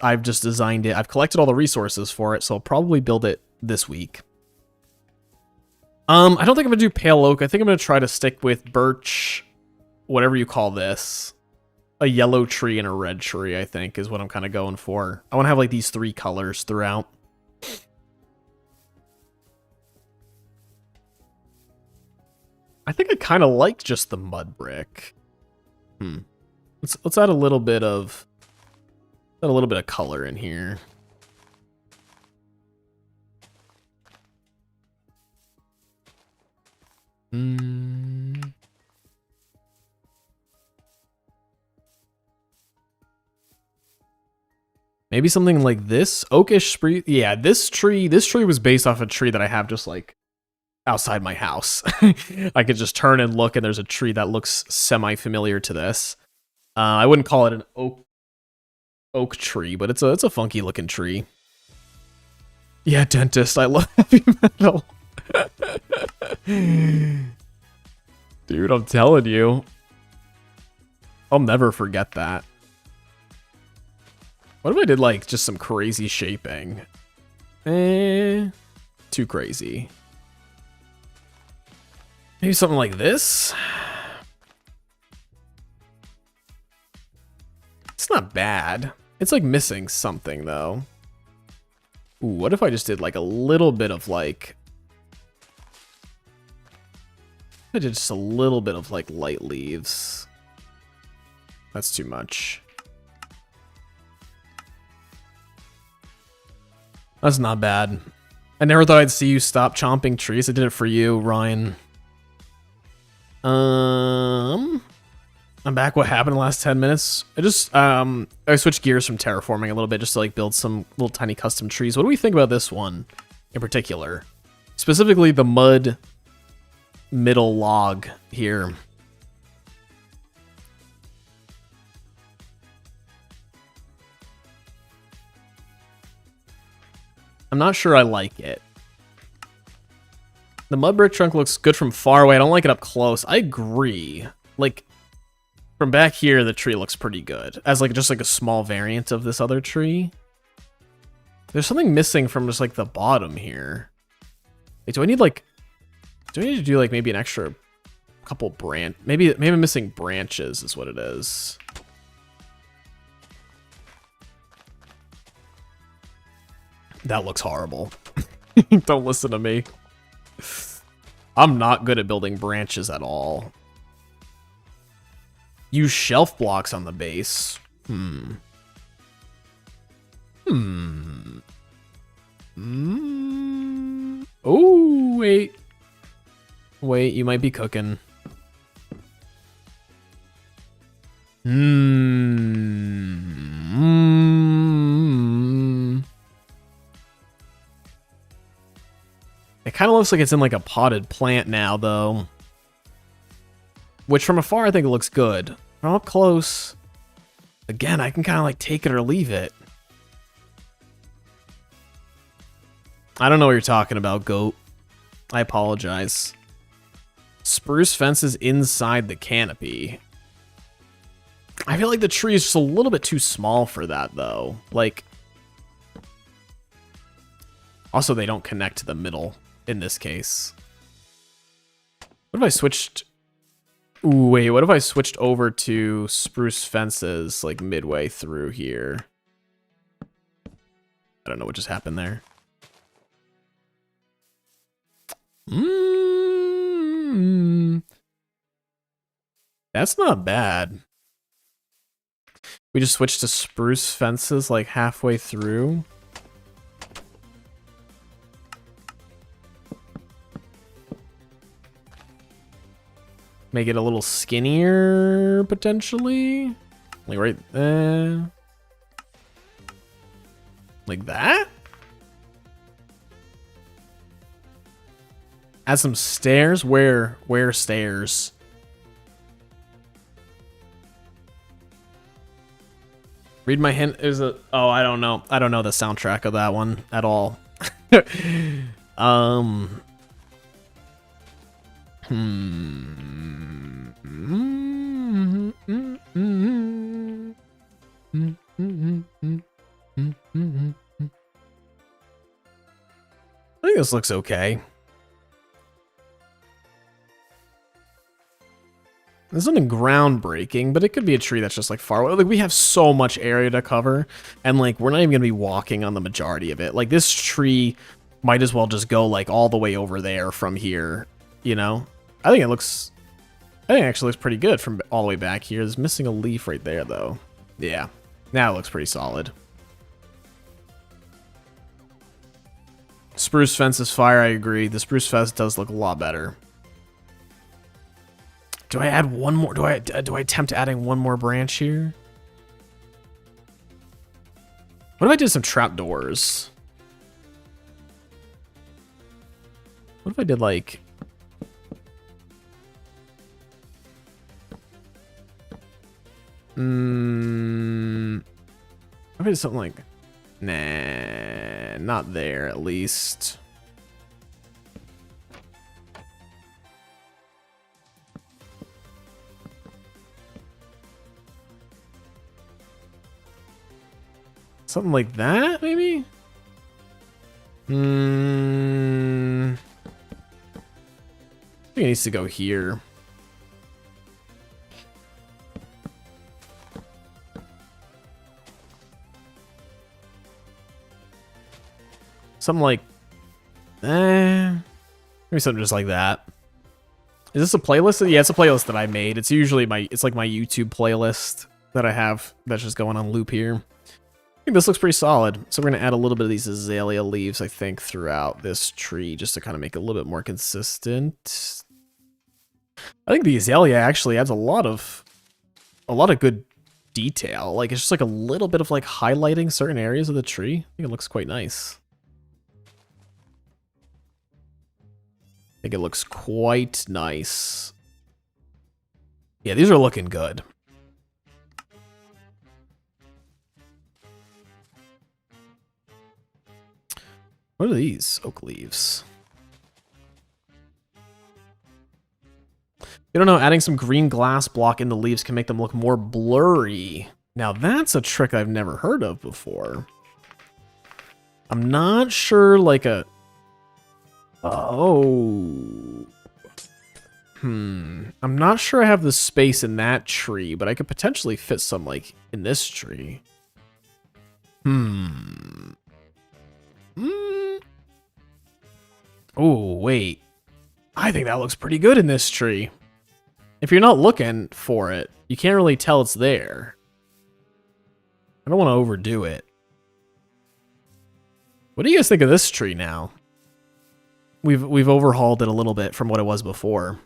I've just designed it. I've collected all the resources for it, so I'll probably build it this week. I don't think I'm gonna do pale oak. I think I'm gonna try to stick with birch, whatever you call this. A yellow tree and a red tree, I think, is what I'm kind of going for. I want to have like these 3 colors throughout. I think I kind of like just the mud brick. Let's add a little bit of color in here. Maybe something like this oakish spree. Yeah, this tree was based off a tree that I have just like outside my house. I could just turn and look and there's a tree that looks semi-familiar to this. I wouldn't call it an oak tree, but it's a funky looking tree. Yeah, dentist, I love heavy metal. Dude, I'm telling you. I'll never forget that. What if I did like just some crazy shaping? Too crazy. Maybe something like this? It's not bad. It's like missing something though. Ooh, what if I just did like a little bit of like... I did just a little bit of like light leaves. That's too much. That's not bad. I never thought I'd see you stop chomping trees. I did it for you, Ryan. I'm back. What happened in the last 10 minutes? I switched gears from terraforming a little bit just to like build some little tiny custom trees. What do we think about this one in particular? Specifically the mud middle log here. I'm not sure I like it. The mud brick trunk looks good from far away. I don't like it up close. I agree. Like, from back here, the tree looks pretty good. As like just like a small variant of this other tree. There's something missing from just like the bottom here. Wait, do I need to do like maybe an extra couple maybe I'm missing branches is what it is. That looks horrible. Don't listen to me. I'm not good at building branches at all. Use shelf blocks on the base. Oh, wait. Wait, you might be cooking. It kind of looks like it's in like a potted plant now, though. Which from afar, I think it looks good. From up close, again, I can kind of like take it or leave it. I don't know what you're talking about, goat. I apologize. Spruce fences inside the canopy. I feel like the tree is just a little bit too small for that, though. Like, also, they don't connect to the middle in this case. What if I switched? Ooh, wait, what if I switched over to spruce fences, like, midway through here? I don't know what just happened there. That's not bad. We just switched to spruce fences, like, halfway through. Make it a little skinnier, potentially. Like right there. Like that? Add some stairs? Where stairs? Read my hint. Oh, I don't know. I don't know the soundtrack of that one at all. I think this looks okay. There's nothing groundbreaking, but it could be a tree that's just like far away. Like, we have so much area to cover, and like we're not even gonna be walking on the majority of it. Like, this tree might as well just go like all the way over there from here, you know? I think it actually looks pretty good from all the way back here. There's missing a leaf right there though. Yeah, now it looks pretty solid. Spruce fence is fire, I agree. The spruce fence does look a lot better. Do I add one more? Do I attempt adding one more branch here? What if I did some trapdoors? What if I did like... What if I did something like... Nah, not there at least. Something like that, maybe? I think it needs to go here. Something like... maybe something just like that. Is this a playlist? Yeah, it's a playlist that I made. It's usually it's like my YouTube playlist that I have that's just going on loop here. I think this looks pretty solid. So we're going to add a little bit of these azalea leaves, I think, throughout this tree just to kind of make it a little bit more consistent. I think the azalea actually adds a lot of good detail. Like, it's just like a little bit of like highlighting certain areas of the tree. I think it looks quite nice. I think it looks quite nice. Yeah, these are looking good. What are these? Oak leaves. You don't know, adding some green glass block in the leaves can make them look more blurry. Now that's a trick I've never heard of before. I'm not sure, like a... Oh. I'm not sure I have the space in that tree, but I could potentially fit some, like, in this tree. Oh, wait. I think that looks pretty good in this tree. If you're not looking for it, you can't really tell it's there. I don't want to overdo it. What do you guys think of this tree now? We've overhauled it a little bit from what it was before.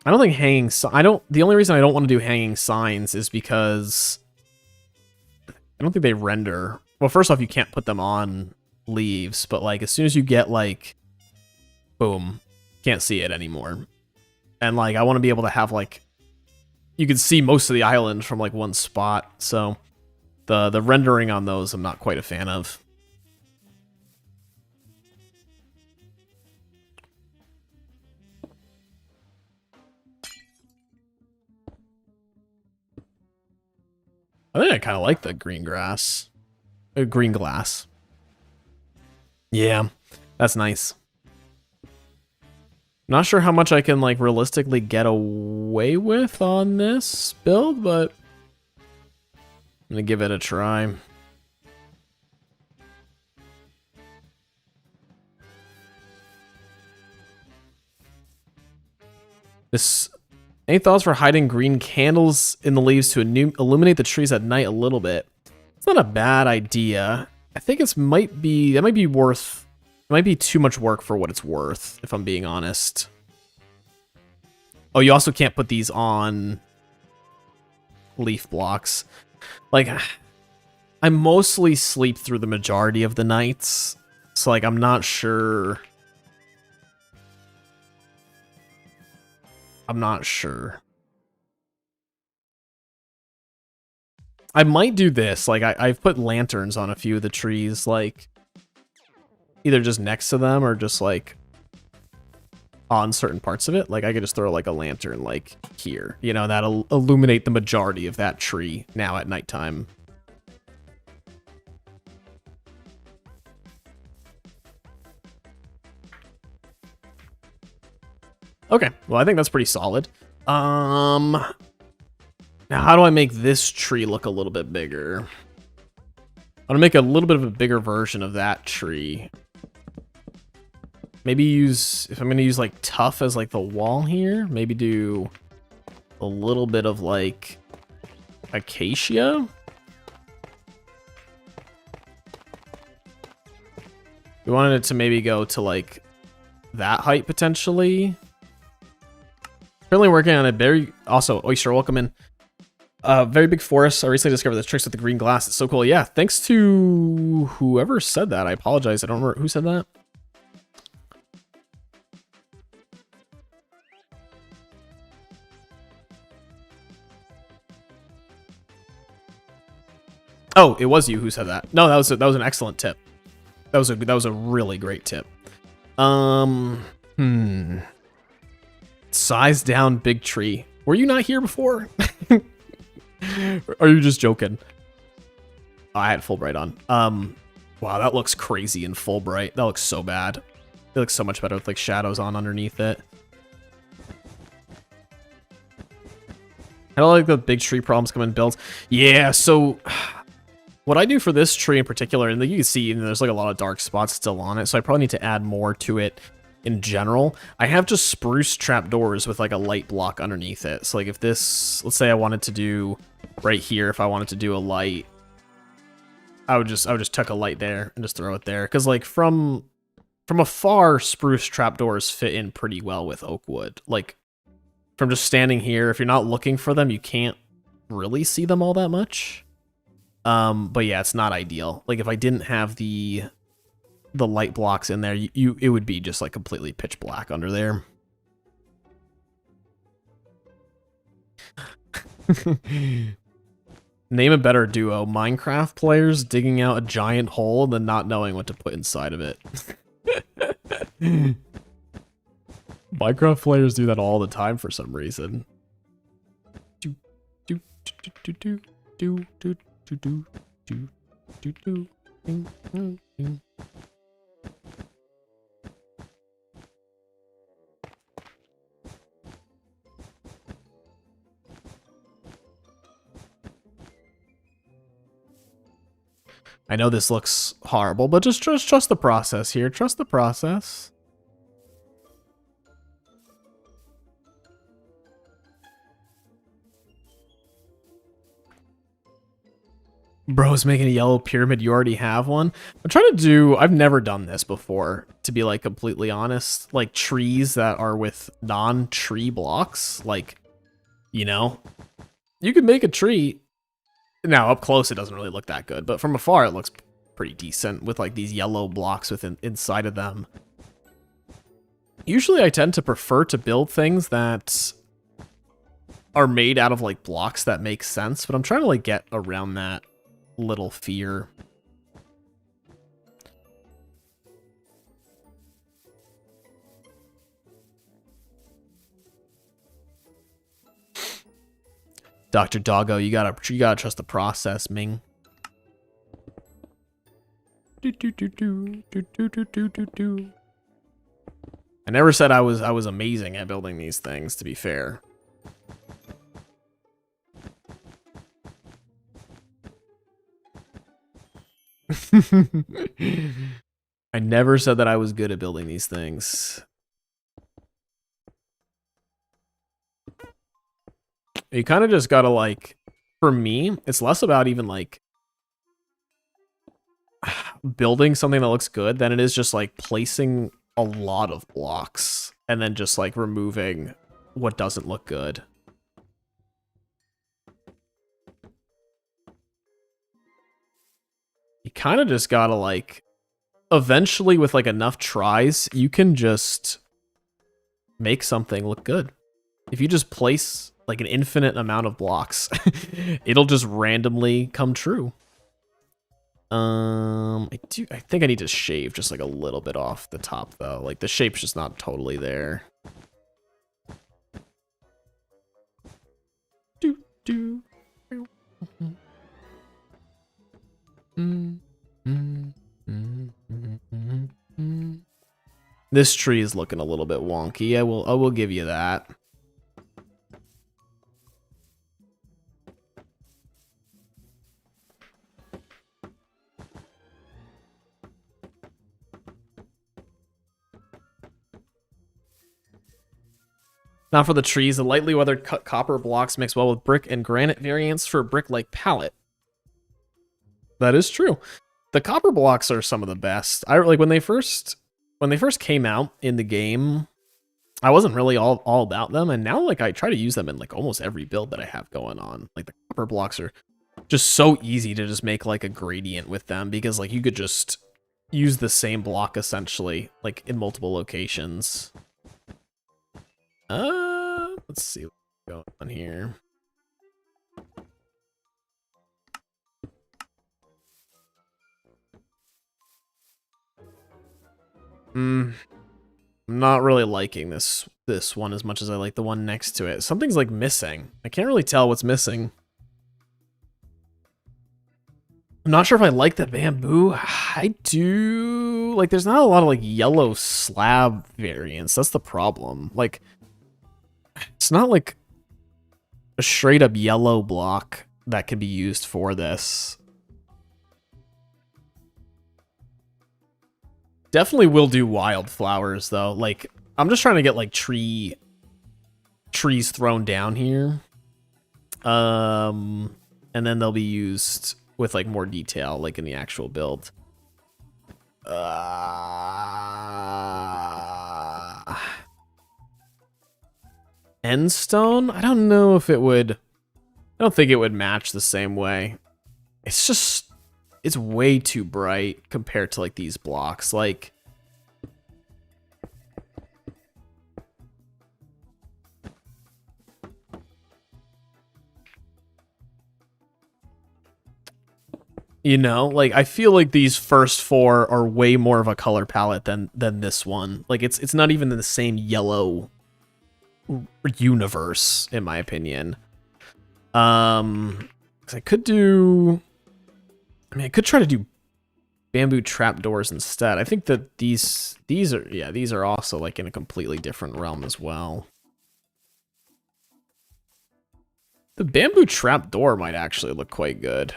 I don't think hanging... The only reason I don't want to do hanging signs is because... I don't think they render. Well, first off, you can't put them on leaves, but like as soon as you get like, boom, can't see it anymore. And like I want to be able to have like, you can see most of the island from like one spot. So the rendering on those I'm not quite a fan of. I think I kind of like the green grass. Green glass. Yeah, that's nice. Not sure how much I can like realistically get away with on this build, but I'm gonna give it a try. Any thoughts for hiding green candles in the leaves to illuminate the trees at night a little bit? It's not a bad idea. I think it might be worth. It might be too much work for what it's worth, if I'm being honest. Oh, you also can't put these on leaf blocks. Like, I mostly sleep through the majority of the nights, so like I'm not sure. I'm not sure. I might do this. Like, I've put lanterns on a few of the trees, like, either just next to them or just, like, on certain parts of it. Like, I could just throw, like, a lantern, like, here. You know, that'll illuminate the majority of that tree now at nighttime. Okay, well, I think that's pretty solid. Now, how do I make this tree look a little bit bigger? I'm gonna make a little bit of a bigger version of that tree. Maybe use, if I'm gonna use like tough as like the wall here, maybe do a little bit of like acacia. We wanted it to maybe go to like that height potentially. Currently working on a very, also, Oyster, welcome in. Very big forest. I recently discovered the tricks with the green glass. It's so cool. Yeah, thanks to whoever said that. I apologize. I don't remember who said that. Oh, it was you who said that. No, that was an excellent tip. That was a really great tip. Size down big tree. Were you not here before? Are you just joking? Oh, I had Fulbright on. Wow, that looks crazy in Fulbright. That looks so bad. It looks so much better with like shadows on underneath it. I don't like the big tree problems come in builds. Yeah, so what I do for this tree in particular, and you can see there's like a lot of dark spots still on it, so I probably need to add more to it in general. I have just spruce trapdoors with like a light block underneath it. So like if this, let's say I wanted to do right here, if I wanted to do a light, I would just tuck a light there and just throw it there. Cause like from afar, spruce trapdoors fit in pretty well with oak wood. Like from just standing here, if you're not looking for them, you can't really see them all that much. But yeah, it's not ideal. Like if I didn't have the light blocks in there, it would be just like completely pitch black under there. Name a better duo. Minecraft players digging out a giant hole and then not knowing what to put inside of it. Minecraft players do that all the time for some reason. Do do do do do do do do do do do do. I know this looks horrible, but just trust the process here. Trust the process. Bro's making a yellow pyramid. You already have one. I'm trying to do, I've never done this before, to be like completely honest. Like trees that are with non-tree blocks. Like, you know, you could make a tree. Now up close it doesn't really look that good, but from afar it looks pretty decent with like these yellow blocks within inside of them. Usually I tend to prefer to build things that are made out of like blocks that make sense, but I'm trying to like get around that little fear. Dr. Doggo, you gotta trust the process, Ming. I I never said I was amazing at building these things, to be fair. I never said that I was good at building these things. You kind of just gotta, like, for me, it's less about even, like, building something that looks good than it is just, like, placing a lot of blocks and then just, like, removing what doesn't look good. You kind of just gotta, like, eventually with, like, enough tries, you can just make something look good. If you just place, like, an infinite amount of blocks, it'll just randomly come true. I think I need to shave just, like, a little bit off the top, though. Like, the shape's just not totally there. This tree is looking a little bit wonky. I will give you that. Now for the trees, the lightly weathered cut copper blocks mix well with brick and granite variants for a brick-like palette. That is true. The copper blocks are some of the best. I like when they first came out in the game, I wasn't really all about them, and now like I try to use them in like almost every build that I have going on. Like the copper blocks are just so easy to just make like a gradient with them because like you could just use the same block essentially like in multiple locations. Let's see what's going on here. I'm not really liking this one as much as I like the one next to it. Something's like missing. I can't really tell what's missing. I'm not sure if I like the bamboo. I do. Like, there's not a lot of like yellow slab variants. That's the problem. Like, it's not like a straight up yellow block that can be used for this. Definitely will do wildflowers though. Like, I'm just trying to get like trees thrown down here. And then they'll be used with like more detail, like in the actual build. Endstone? I don't know if it would. I don't think it would match the same way. It's just, it's way too bright compared to like these blocks. Like, you know, like I feel like these first four are way more of a color palette than this one. Like it's not even in the same yellow universe in my opinion. 'Cause I could do, I mean, I could try to do bamboo trapdoors instead. I think that these are, yeah, these are also like in a completely different realm as well. The bamboo trapdoor might actually look quite good.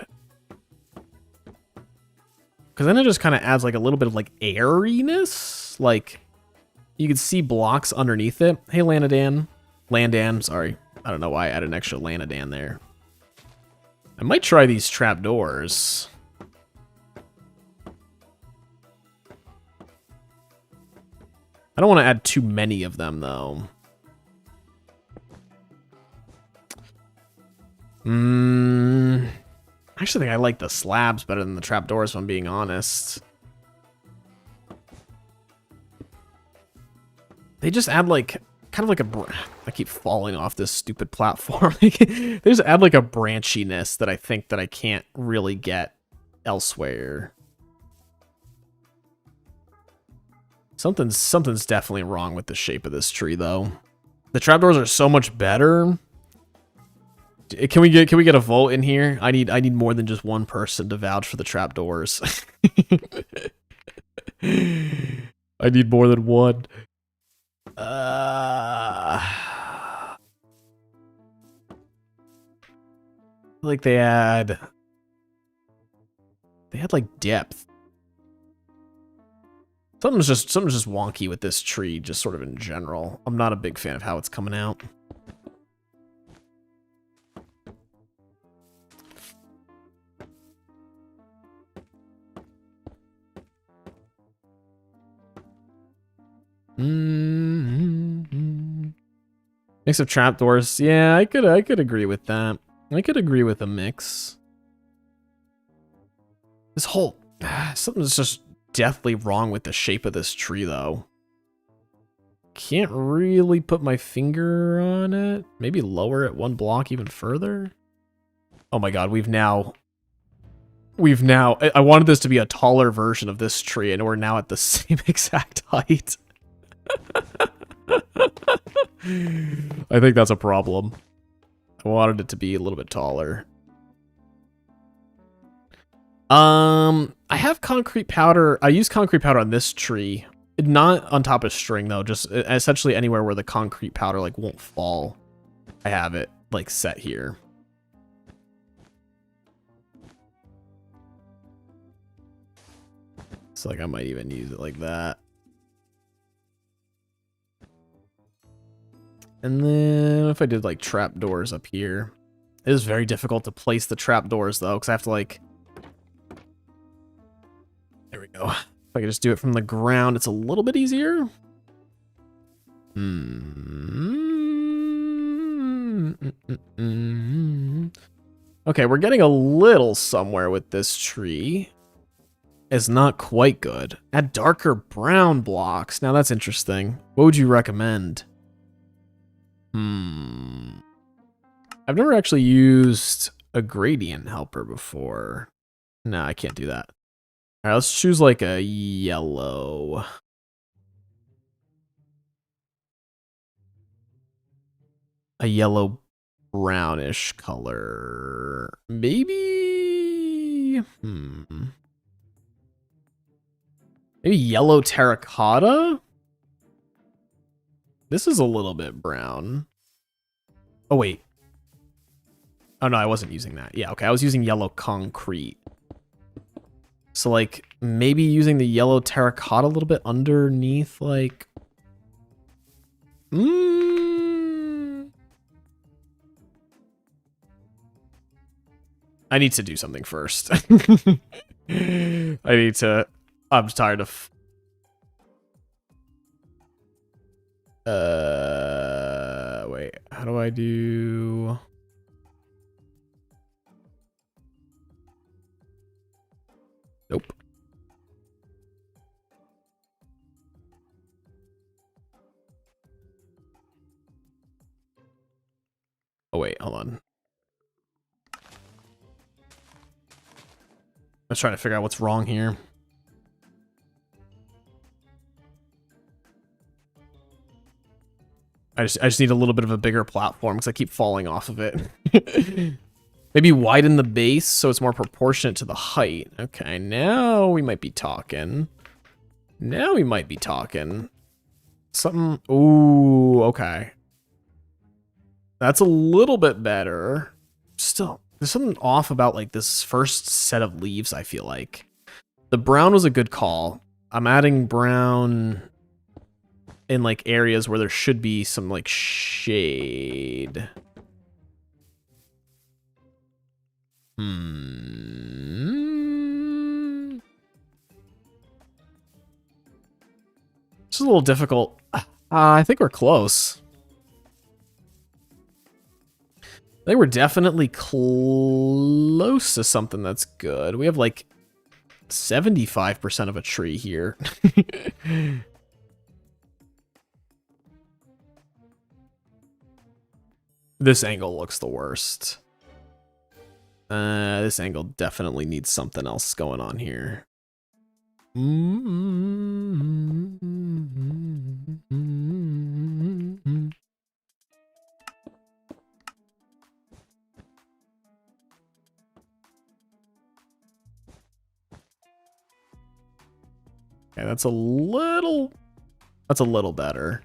Because then it just kind of adds like a little bit of like airiness. Like you can see blocks underneath it. Hey, Landan, sorry. I don't know why I added an extra Lanadan there. I might try these trapdoors. I don't want to add too many of them though. I actually think I like the slabs better than the trapdoors, if I'm being honest. They just add like, kind of like a, I keep falling off this stupid platform. They just add like a branchiness that I think that I can't really get elsewhere. Something's definitely wrong with the shape of this tree though. The trapdoors are so much better. Can we get a vote in here? I need more than just one person to vouch for the trapdoors. I need more than one. I feel like they had like depth. Something's just wonky with this tree, just sort of in general. I'm not a big fan of how it's coming out. Mix of trapdoors. Yeah, I could agree with that. I could agree with a mix. This whole something's just deathly wrong with the shape of this tree, though. Can't really put my finger on it. Maybe lower it one block even further. Oh my god, we've now. I wanted this to be a taller version of this tree, and we're now at the same exact height. I think that's a problem. I wanted it to be a little bit taller. I have concrete powder. I use concrete powder on this tree. Not on top of string, though. Just essentially anywhere where the concrete powder, like, won't fall. I have it, like, set here. So, like, I might even use it like that. And then if I did, like, trapdoors up here. It is very difficult to place the trapdoors, though, because I have to, like... There we go. If I could just do it from the ground, it's a little bit easier. Okay, we're getting a little somewhere with this tree. It's not quite good. Add darker brown blocks. Now that's interesting. What would you recommend? I've never actually used a gradient helper before. No, I can't do that. All right, let's choose like a yellow. A yellow brownish color. Maybe? Maybe yellow terracotta? This is a little bit brown. Oh, wait. Oh, no, I wasn't using that. Yeah, okay, I was using yellow concrete. So, like, maybe using the yellow terracotta a little bit underneath, like... I need to do something first. I'm tired of... Wait, how do I do... Nope. Oh, wait, hold on. I was trying to figure out what's wrong here. I just need a little bit of a bigger platform because I keep falling off of it. Maybe widen the base so it's more proportionate to the height. Okay, now we might be talking. Now we might be talking. Something... Ooh, okay. That's a little bit better. Still, there's something off about like this first set of leaves, I feel like. The brown was a good call. I'm adding brown in like areas where there should be some like shade. It's a little difficult. I think we're close. I think we're definitely close to something that's good. We have like 75% of a tree here. This angle looks the worst. This angle definitely needs something else going on here. Okay, that's a little better.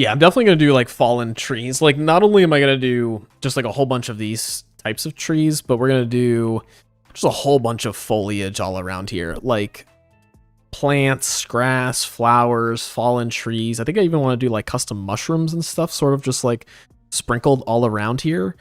Yeah, I'm definitely going to do like fallen trees. Like not only am I going to do just like a whole bunch of these types of trees, but we're going to do just a whole bunch of foliage all around here. Like plants, grass, flowers, fallen trees. I think I even want to do like custom mushrooms and stuff, sort of just like sprinkled all around here.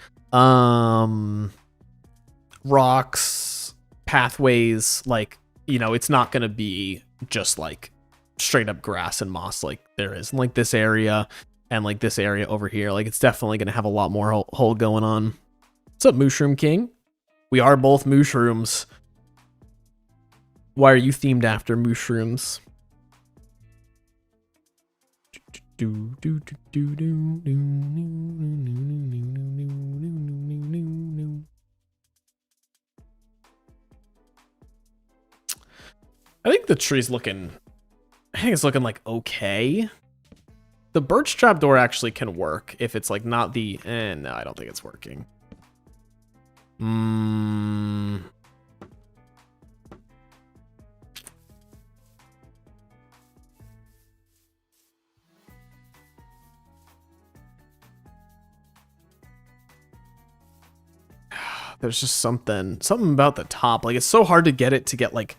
Rocks, pathways, like, you know, it's not going to be just like straight up grass and moss like there is in like this area and like this area over here. Like it's definitely going to have a lot more hole going on. What's up, Mushroom King? We are both mushrooms. Why are you themed after mushrooms? I think the tree's looking... I think it's looking like okay. The birch trapdoor actually can work if it's like not the... no, I don't think it's working. There's just something about the top. Like it's so hard to get it to get like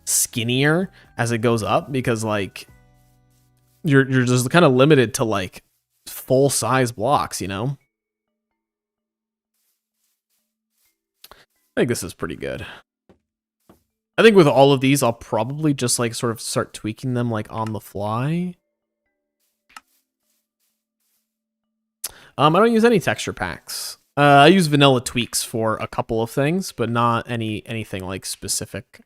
skinnier as it goes up because like you're just kind of limited to like full size blocks, you know? I think this is pretty good. I think with all of these, I'll probably just like sort of start tweaking them like on the fly. I don't use any texture packs. I use vanilla tweaks for a couple of things, but not anything like specific.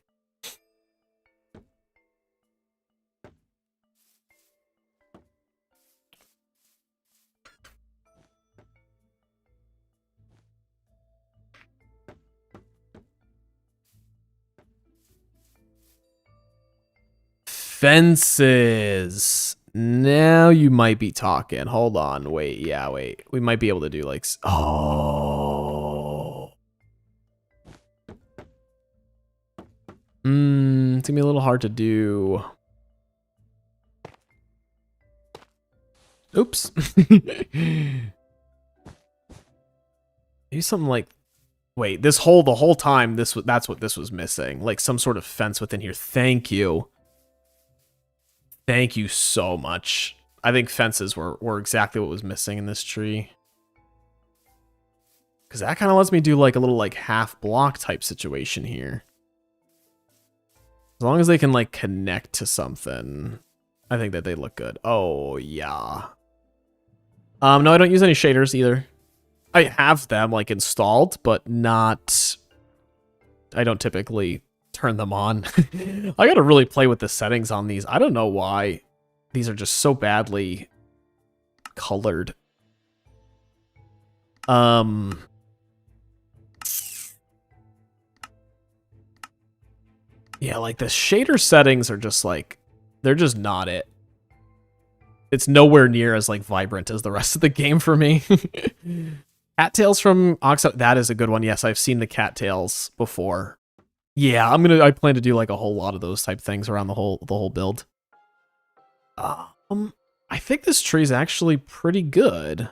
Fences. Now you might be talking. Hold on. Wait. Yeah, wait. We might be able to do like... Oh. It's going to be a little hard to do. Oops. Maybe something like... Wait, the whole time, that's what this was missing. Like some sort of fence within here. Thank you. Thank you so much. I think fences were exactly what was missing in this tree. Because that kind of lets me do like a little like half block type situation here. As long as they can like connect to something, I think that they look good. Oh, yeah. No, I don't use any shaders either. I have them like installed, but not... I don't typically turn them on. I gotta really play with the settings on these. I don't know why these are just so badly colored. Yeah, like the shader settings are just like, they're just not it. It's nowhere near as like vibrant as the rest of the game for me. Cattails from Oxide, that is a good one. Yes, I've seen the cattails before. Yeah, I plan to do like a whole lot of those type things around the whole build. I think this tree is actually pretty good.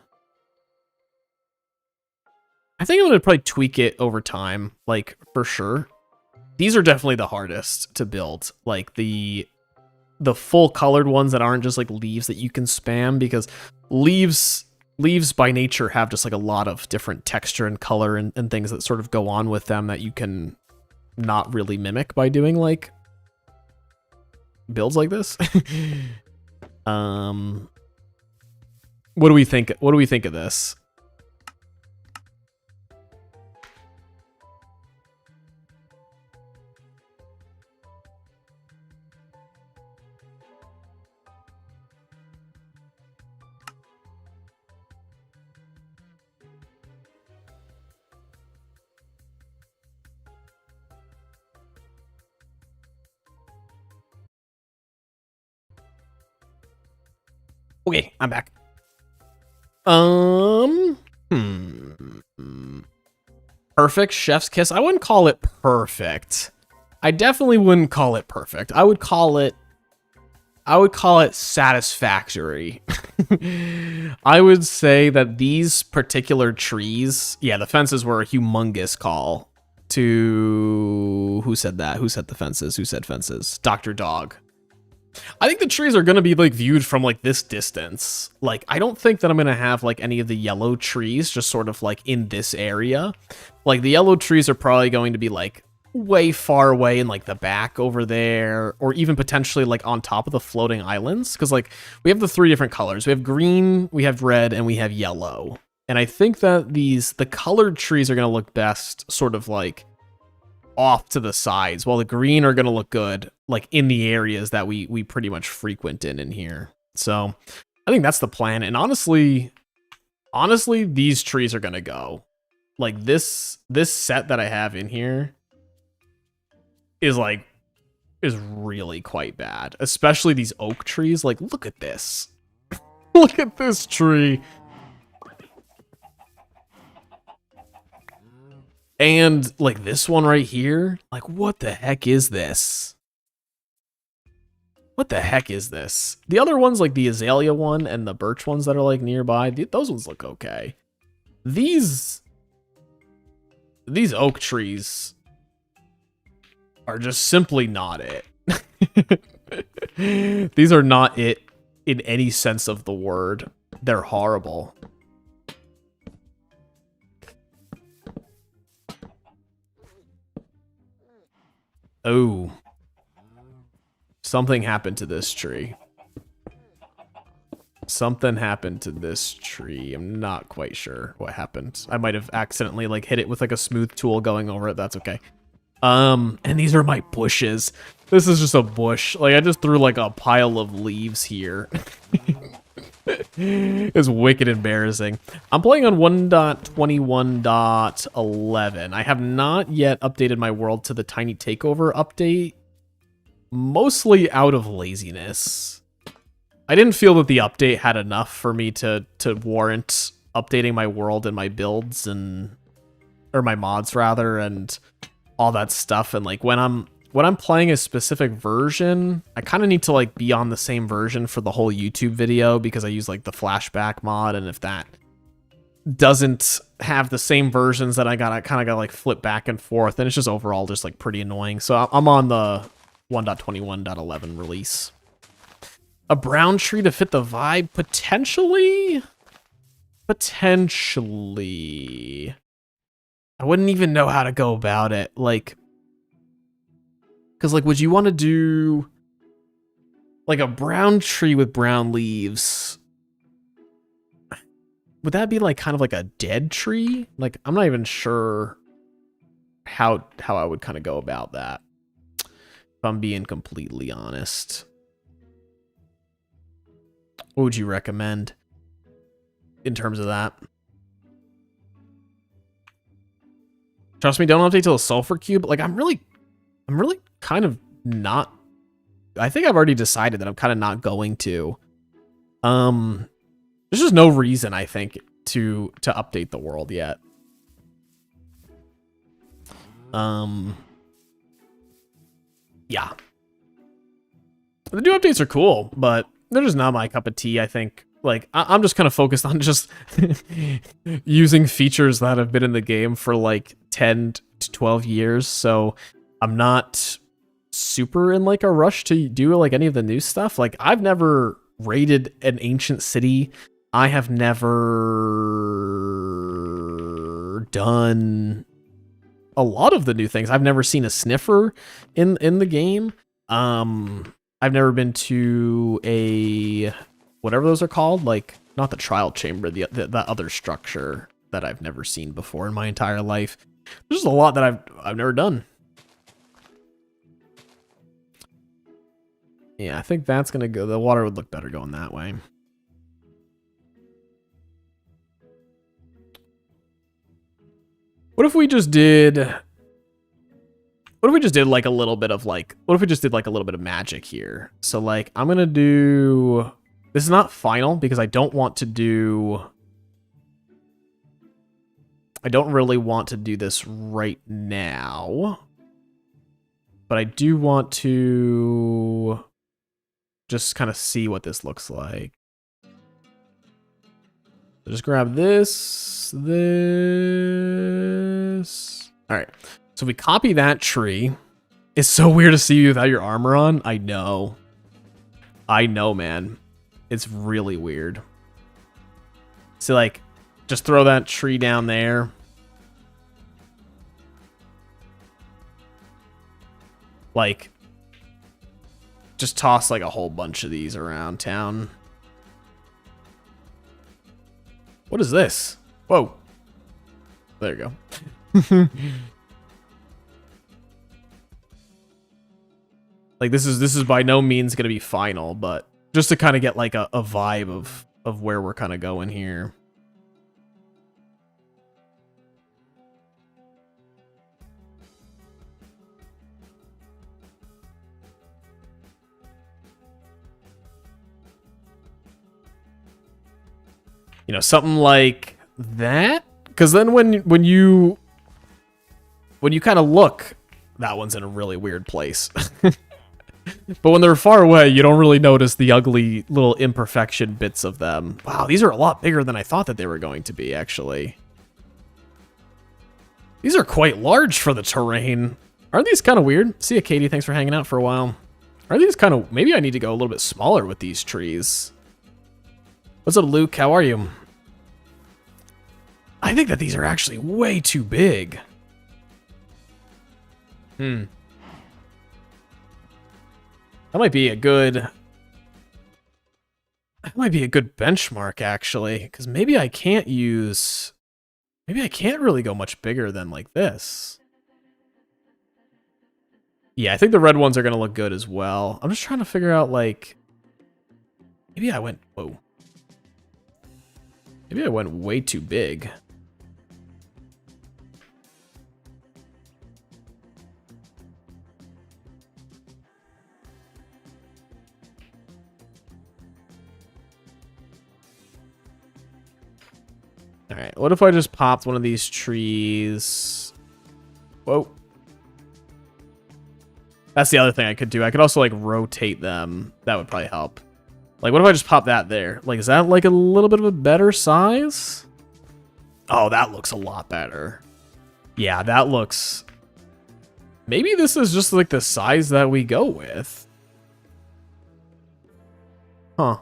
I think I'm gonna probably tweak it over time, like for sure. These are definitely the hardest to build, like the full colored ones that aren't just like leaves that you can spam, because leaves by nature have just like a lot of different texture and color and things that sort of go on with them that you can not really mimic by doing like builds like this. What do we think of this? Okay, I'm back. Perfect chef's kiss. I wouldn't call it perfect. I definitely wouldn't call it perfect. I would call it I would call it satisfactory. I would say that these particular trees, yeah, the fences were a humongous call to who said that? Who said the fences? Who said fences? Dr. Dog. I think the trees are going to be like viewed from like this distance. Like I don't think that I'm going to have like any of the yellow trees just sort of like in this area. Like the yellow trees are probably going to be like way far away in like the back over there, or even potentially like on top of the floating islands, because like we have the three different colors. We have green, we have red, and we have yellow. And I think that the colored trees are going to look best sort of like off to the sides, while the green are going to look good like in the areas that we pretty much frequent in here. So I think that's the plan. And honestly these trees are going to go like this set that I have in here is really quite bad, especially these oak trees. Like, look at this. Look at this tree. And like this one right here, like what the heck is this? What the heck is this? The other ones, like the azalea one and the birch ones that are like nearby, those ones look okay. These oak trees are just simply not it. These are not it in any sense of the word. They're horrible. Oh. Something happened to this tree. Something happened to this tree. I'm not quite sure what happened. I might have accidentally like hit it with like a smooth tool going over it. That's okay. And these are my bushes. This is just a bush. Like I just threw like a pile of leaves here. It's wicked embarrassing. I'm playing on 1.21.11. I have not yet updated my world to the Tiny Takeover update, mostly out of laziness. I didn't feel that the update had enough for me to warrant updating my world and my builds or my mods rather, and all that stuff. And like when I'm playing a specific version, I kind of need to like be on the same version for the whole YouTube video, because I use like the flashback mod, and if that doesn't have the same versions that I kind of gotta like flip back and forth, and it's just overall just like pretty annoying. So I'm on the 1.21.11 release. A brown tree to fit the vibe? Potentially. I wouldn't even know how to go about it. Like, because like, would you want to do like a brown tree with brown leaves? Would that be like kind of like a dead tree? Like, I'm not even sure how I would kind of go about that, if I'm being completely honest. What would you recommend in terms of that? Trust me, don't update till a sulfur cube. Like, I'm really kind of not. I think I've already decided that I'm kind of not going to. There's just no reason, I think, to update the world yet. Yeah. The new updates are cool, but they're just not my cup of tea, I think. Like, I'm just kind of focused on just using features that have been in the game for like 10 to 12 years. So I'm not super in like a rush to do like any of the new stuff. Like, I've never raided an ancient city. I have never done a lot of the new things. I've never seen a sniffer in the game. I've never been to a whatever those are called, like not the trial chamber, the other structure that I've never seen before in my entire life. There's just a lot that I've never done. Yeah, I think that's gonna go. The water would look better going that way. What if we just did? What if we just did like a little bit of like? What if we just did like a little bit of magic here? So like, I'm gonna do. This is not final because I don't want to do. I don't really want to do this right now, but I do want to just kind of see what this looks like. So just grab this. All right. So we copy that tree. It's so weird to see you without your armor on. I know. I know, man. It's really weird. So, like, just throw that tree down there. Like, just toss, like, a whole bunch of these around town. What is this? Whoa. There you go. Like, this is by no means going to be final, but just to kind of get, like, a vibe of where we're kind of going here. You know, something like that. Because then when you kind of look, that one's in a really weird place. But when they're far away, you don't really notice the ugly little imperfection bits of them. Wow, these are a lot bigger than I thought that they were going to be, actually. These are quite large for the terrain. Aren't these kind of weird? See ya, Katie. Thanks for hanging out for a while. Are these kind of... Maybe I need to go a little bit smaller with these trees. What's up, Luke? How are you? I think that these are actually way too big. That might be a good... That might be a good benchmark, actually. Because maybe I can't use... Maybe I can't really go much bigger than like this. Yeah, I think the red ones are going to look good as well. I'm just trying to figure out, like... Maybe I went... Whoa. Maybe I went way too big. Alright, what if I just popped one of these trees? Whoa. That's the other thing I could do. I could also, like, rotate them. That would probably help. Like, what if I just pop that there? Like, is that, like, a little bit of a better size? Oh, that looks a lot better. Yeah, that looks... Maybe this is just, like, the size that we go with. Huh.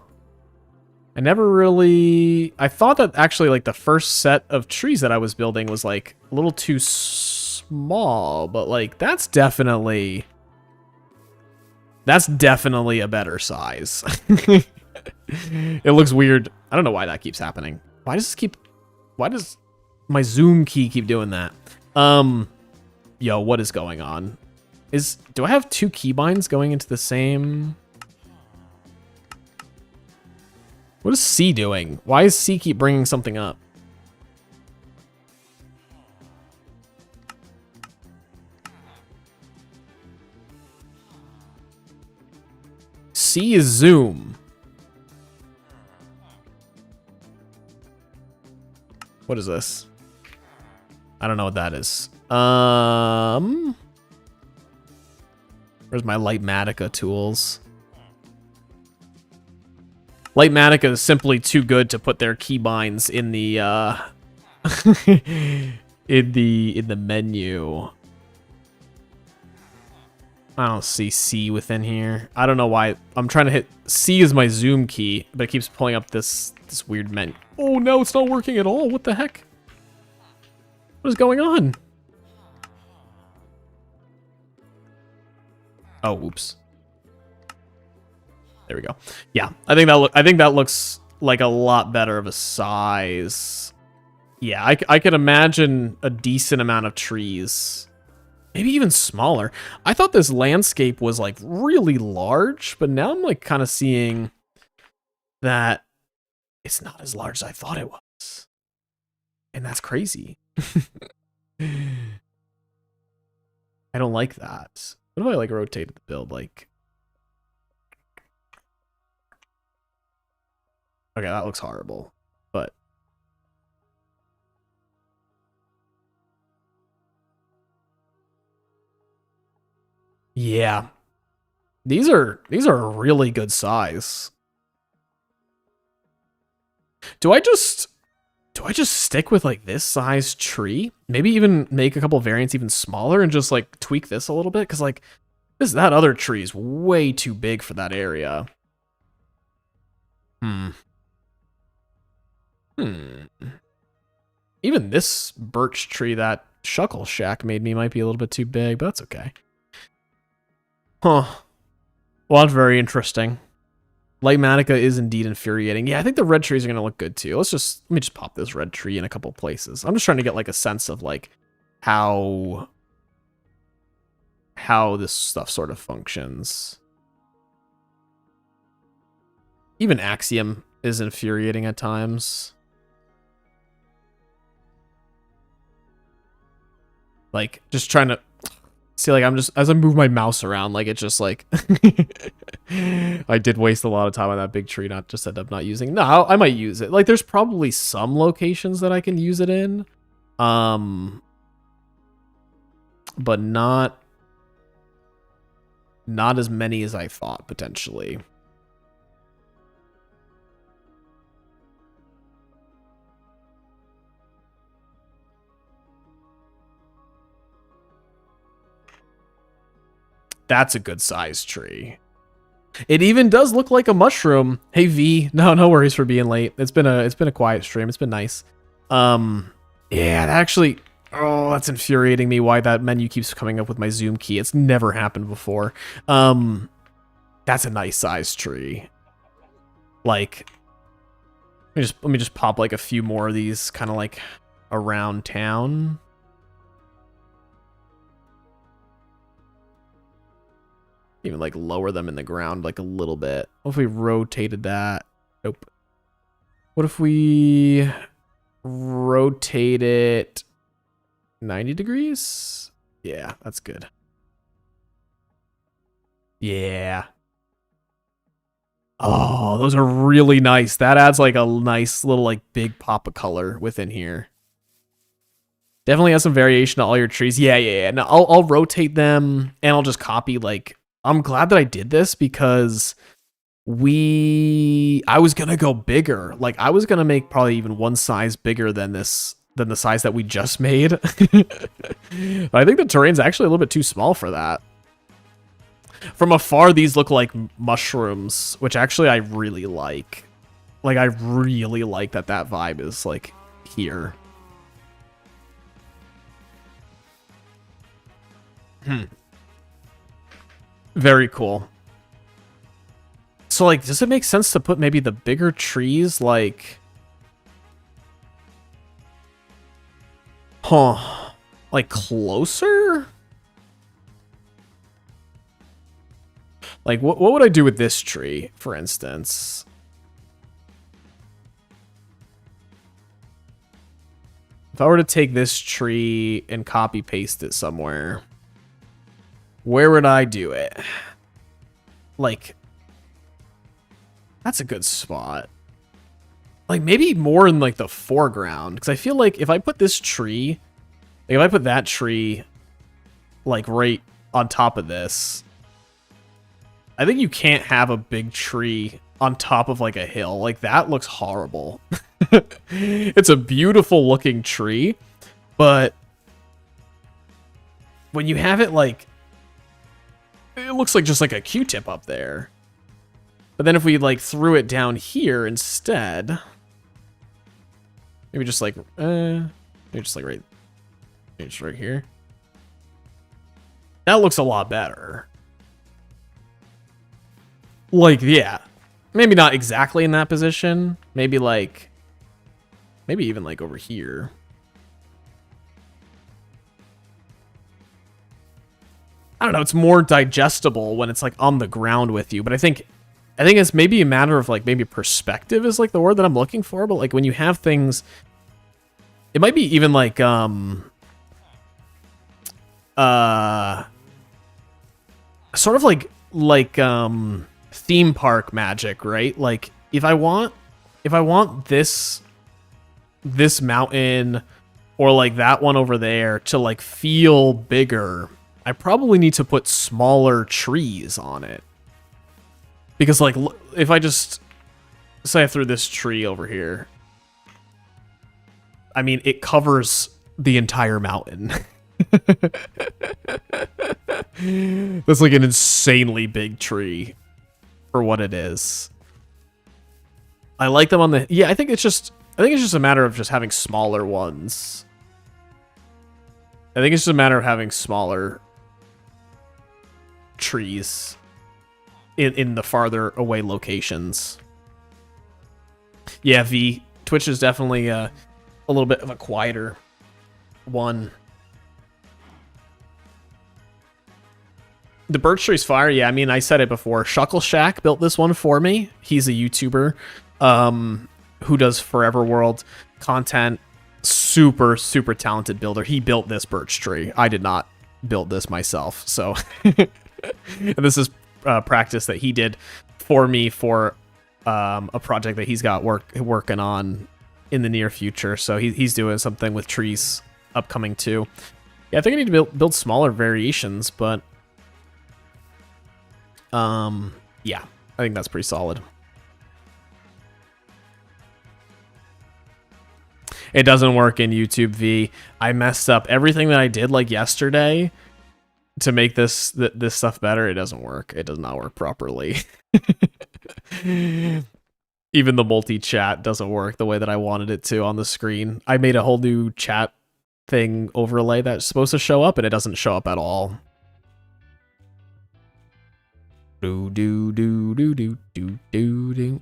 I never really... I thought that actually, like, the first set of trees that I was building was, like, a little too small. But, like, that's definitely... That's definitely a better size. It looks weird. I don't know why that keeps happening. Why does this keep... Why does my zoom key keep doing that? Yo, what is going on? Do I have two keybinds going into the same... What is C doing? Why is C keep bringing something up? C is zoom. What is this? I don't know what that is. Where's my Lightmatica tools? Lightmatica is simply too good to put their keybinds in the in the menu. I don't see C within here. I don't know why. I'm trying to hit C is my zoom key, but it keeps pulling up this weird menu. Oh no, it's not working at all. What the heck? What is going on? Oh, oops. There we go. Yeah, I think that looks like a lot better of a size. Yeah, I could imagine a decent amount of trees. Maybe even smaller. I thought this landscape was like really large, but now I'm like kind of seeing that it's not as large as I thought it was. And that's crazy. I don't like that. What if I like rotated the build like... Okay, that looks horrible, but... Yeah. These are a really good size. Do I just stick with like this size tree? Maybe even make a couple variants even smaller and just like tweak this a little bit? Because like that other tree is way too big for that area. Even this birch tree, that Shuckle Shack made me, might be a little bit too big, but that's okay. Huh. Well, that's very interesting. Lightmatica is indeed infuriating. Yeah, I think the red trees are going to look good too. Let me just pop this red tree in a couple places. I'm just trying to get like a sense of like how this stuff sort of functions. Even Axiom is infuriating at times. Like, just trying to see, like, as I move my mouse around, like, it's just like, I did waste a lot of time on that big tree, not just end up not using. No, I might use it. Like, there's probably some locations that I can use it in. But not as many as I thought, potentially. That's a good size tree. It even does look like a mushroom. Hey V, no worries for being late. It's been a quiet stream. It's been nice. Yeah, that actually, oh, that's infuriating me. Why that menu keeps coming up with my zoom key? It's never happened before. That's a nice size tree. Like, let me just pop like a few more of these, kind of like around town. Even like lower them in the ground like a little bit. What if we rotated that? Nope. What if we rotate it 90 degrees? Yeah, that's good. Yeah. Oh, those are really nice. That adds like a nice little like big pop of color within here. Definitely has some variation to all your trees. Yeah. No, I'll rotate them and I'll just copy like, I'm glad that I did this because I was going to go bigger. Like I was going to make probably even one size bigger than the size that we just made. But I think the terrain's actually a little bit too small for that. From afar, these look like mushrooms, which actually I really like. Like I really like that vibe is like here. Very cool. So, like, does it make sense to put maybe the bigger trees, like... Like, closer? Like, what would I do with this tree, for instance? If I were to take this tree and copy-paste it somewhere... Where would I do it? Like, that's a good spot. Like, maybe more in, like, the foreground. Because I feel like if I put this tree... Like, if I put that tree, like, right on top of this... I think you can't have a big tree on top of, like, a hill. Like, that looks horrible. It's a beautiful-looking tree. But... when you have it, like... It looks like just like a Q-tip up there. But then if we like threw it down here instead, maybe just like maybe just like right here. That looks a lot better. Like, yeah. Maybe not exactly in that position. Maybe even like over here. I don't know, it's more digestible when it's like on the ground with you, but I think it's maybe a matter of like maybe perspective is like the word that I'm looking for, but like when you have things, it might be even like sort of like theme park magic, right? Like if I want this mountain or like that one over there to like feel bigger, I probably need to put smaller trees on it. Because like, if I just say I threw this tree over here, I mean, it covers the entire mountain. That's like an insanely big tree for what it is. I like them on the, yeah, I think it's just a matter of just having smaller ones. I think it's just a matter of having smaller trees in the farther away locations. Yeah, V, Twitch is definitely a little bit of a quieter one. The birch tree's fire. Yeah, I mean, I said it before. Shuckle Shack built this one for me. He's a YouTuber who does Forever World content. Super, super talented builder. He built this birch tree. I did not build this myself. So and this is practice that he did for me for a project that he's got working on in the near future. So he's doing something with trees upcoming too. Yeah, I think I need to build smaller variations, but yeah, I think that's pretty solid. It doesn't work in YouTube V. I messed up everything that I did like yesterday to make this stuff better. It doesn't work. It does not work properly. Even the multi-chat doesn't work the way that I wanted it to on the screen. I made a whole new chat thing overlay that's supposed to show up, and it doesn't show up at all. Do do do do do do do do.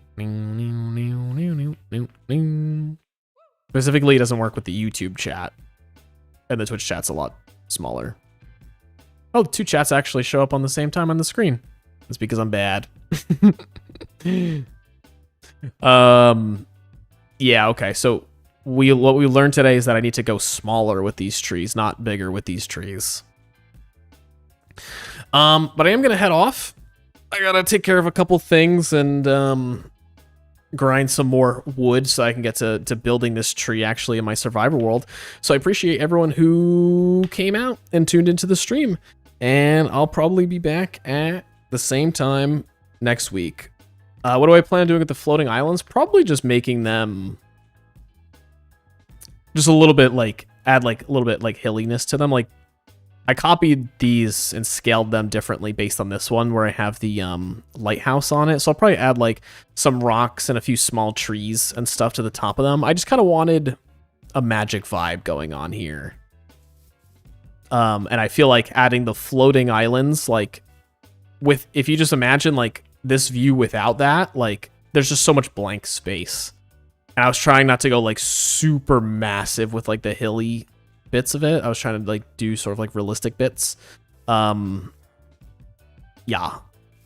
Specifically, it doesn't work with the YouTube chat, and the Twitch chat's a lot smaller. Oh, two chats actually show up on the same time on the screen. That's because I'm bad. Yeah, okay. So what we learned today is that I need to go smaller with these trees, not bigger with these trees. But I am gonna head off. I gotta take care of a couple things and grind some more wood so I can get to building this tree actually in my survivor world. So I appreciate everyone who came out and tuned into the stream, and I'll probably be back at the same time next week. What do I plan on doing with the floating islands? Probably just making them just a little bit like, add like a little bit like hilliness to them. Like I copied these and scaled them differently based on this one where I have the lighthouse on it. So I'll probably add like some rocks and a few small trees and stuff to the top of them. I just kind of wanted a magic vibe going on here. And I feel like adding the floating islands, like if you just imagine like this view without that, like there's just so much blank space. And I was trying not to go like super massive with like the hilly bits of it. I was trying to like do sort of like realistic bits. Yeah.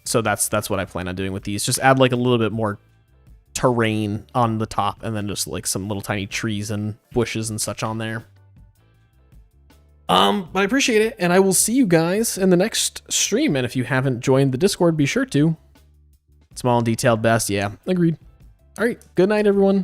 So that's what I plan on doing with these. Just add like a little bit more terrain on the top and then just like some little tiny trees and bushes and such on there. But I appreciate it, and I will see you guys in the next stream. And if you haven't joined the Discord, be sure to. Small and detailed best. Yeah, agreed. All right. Good night, everyone.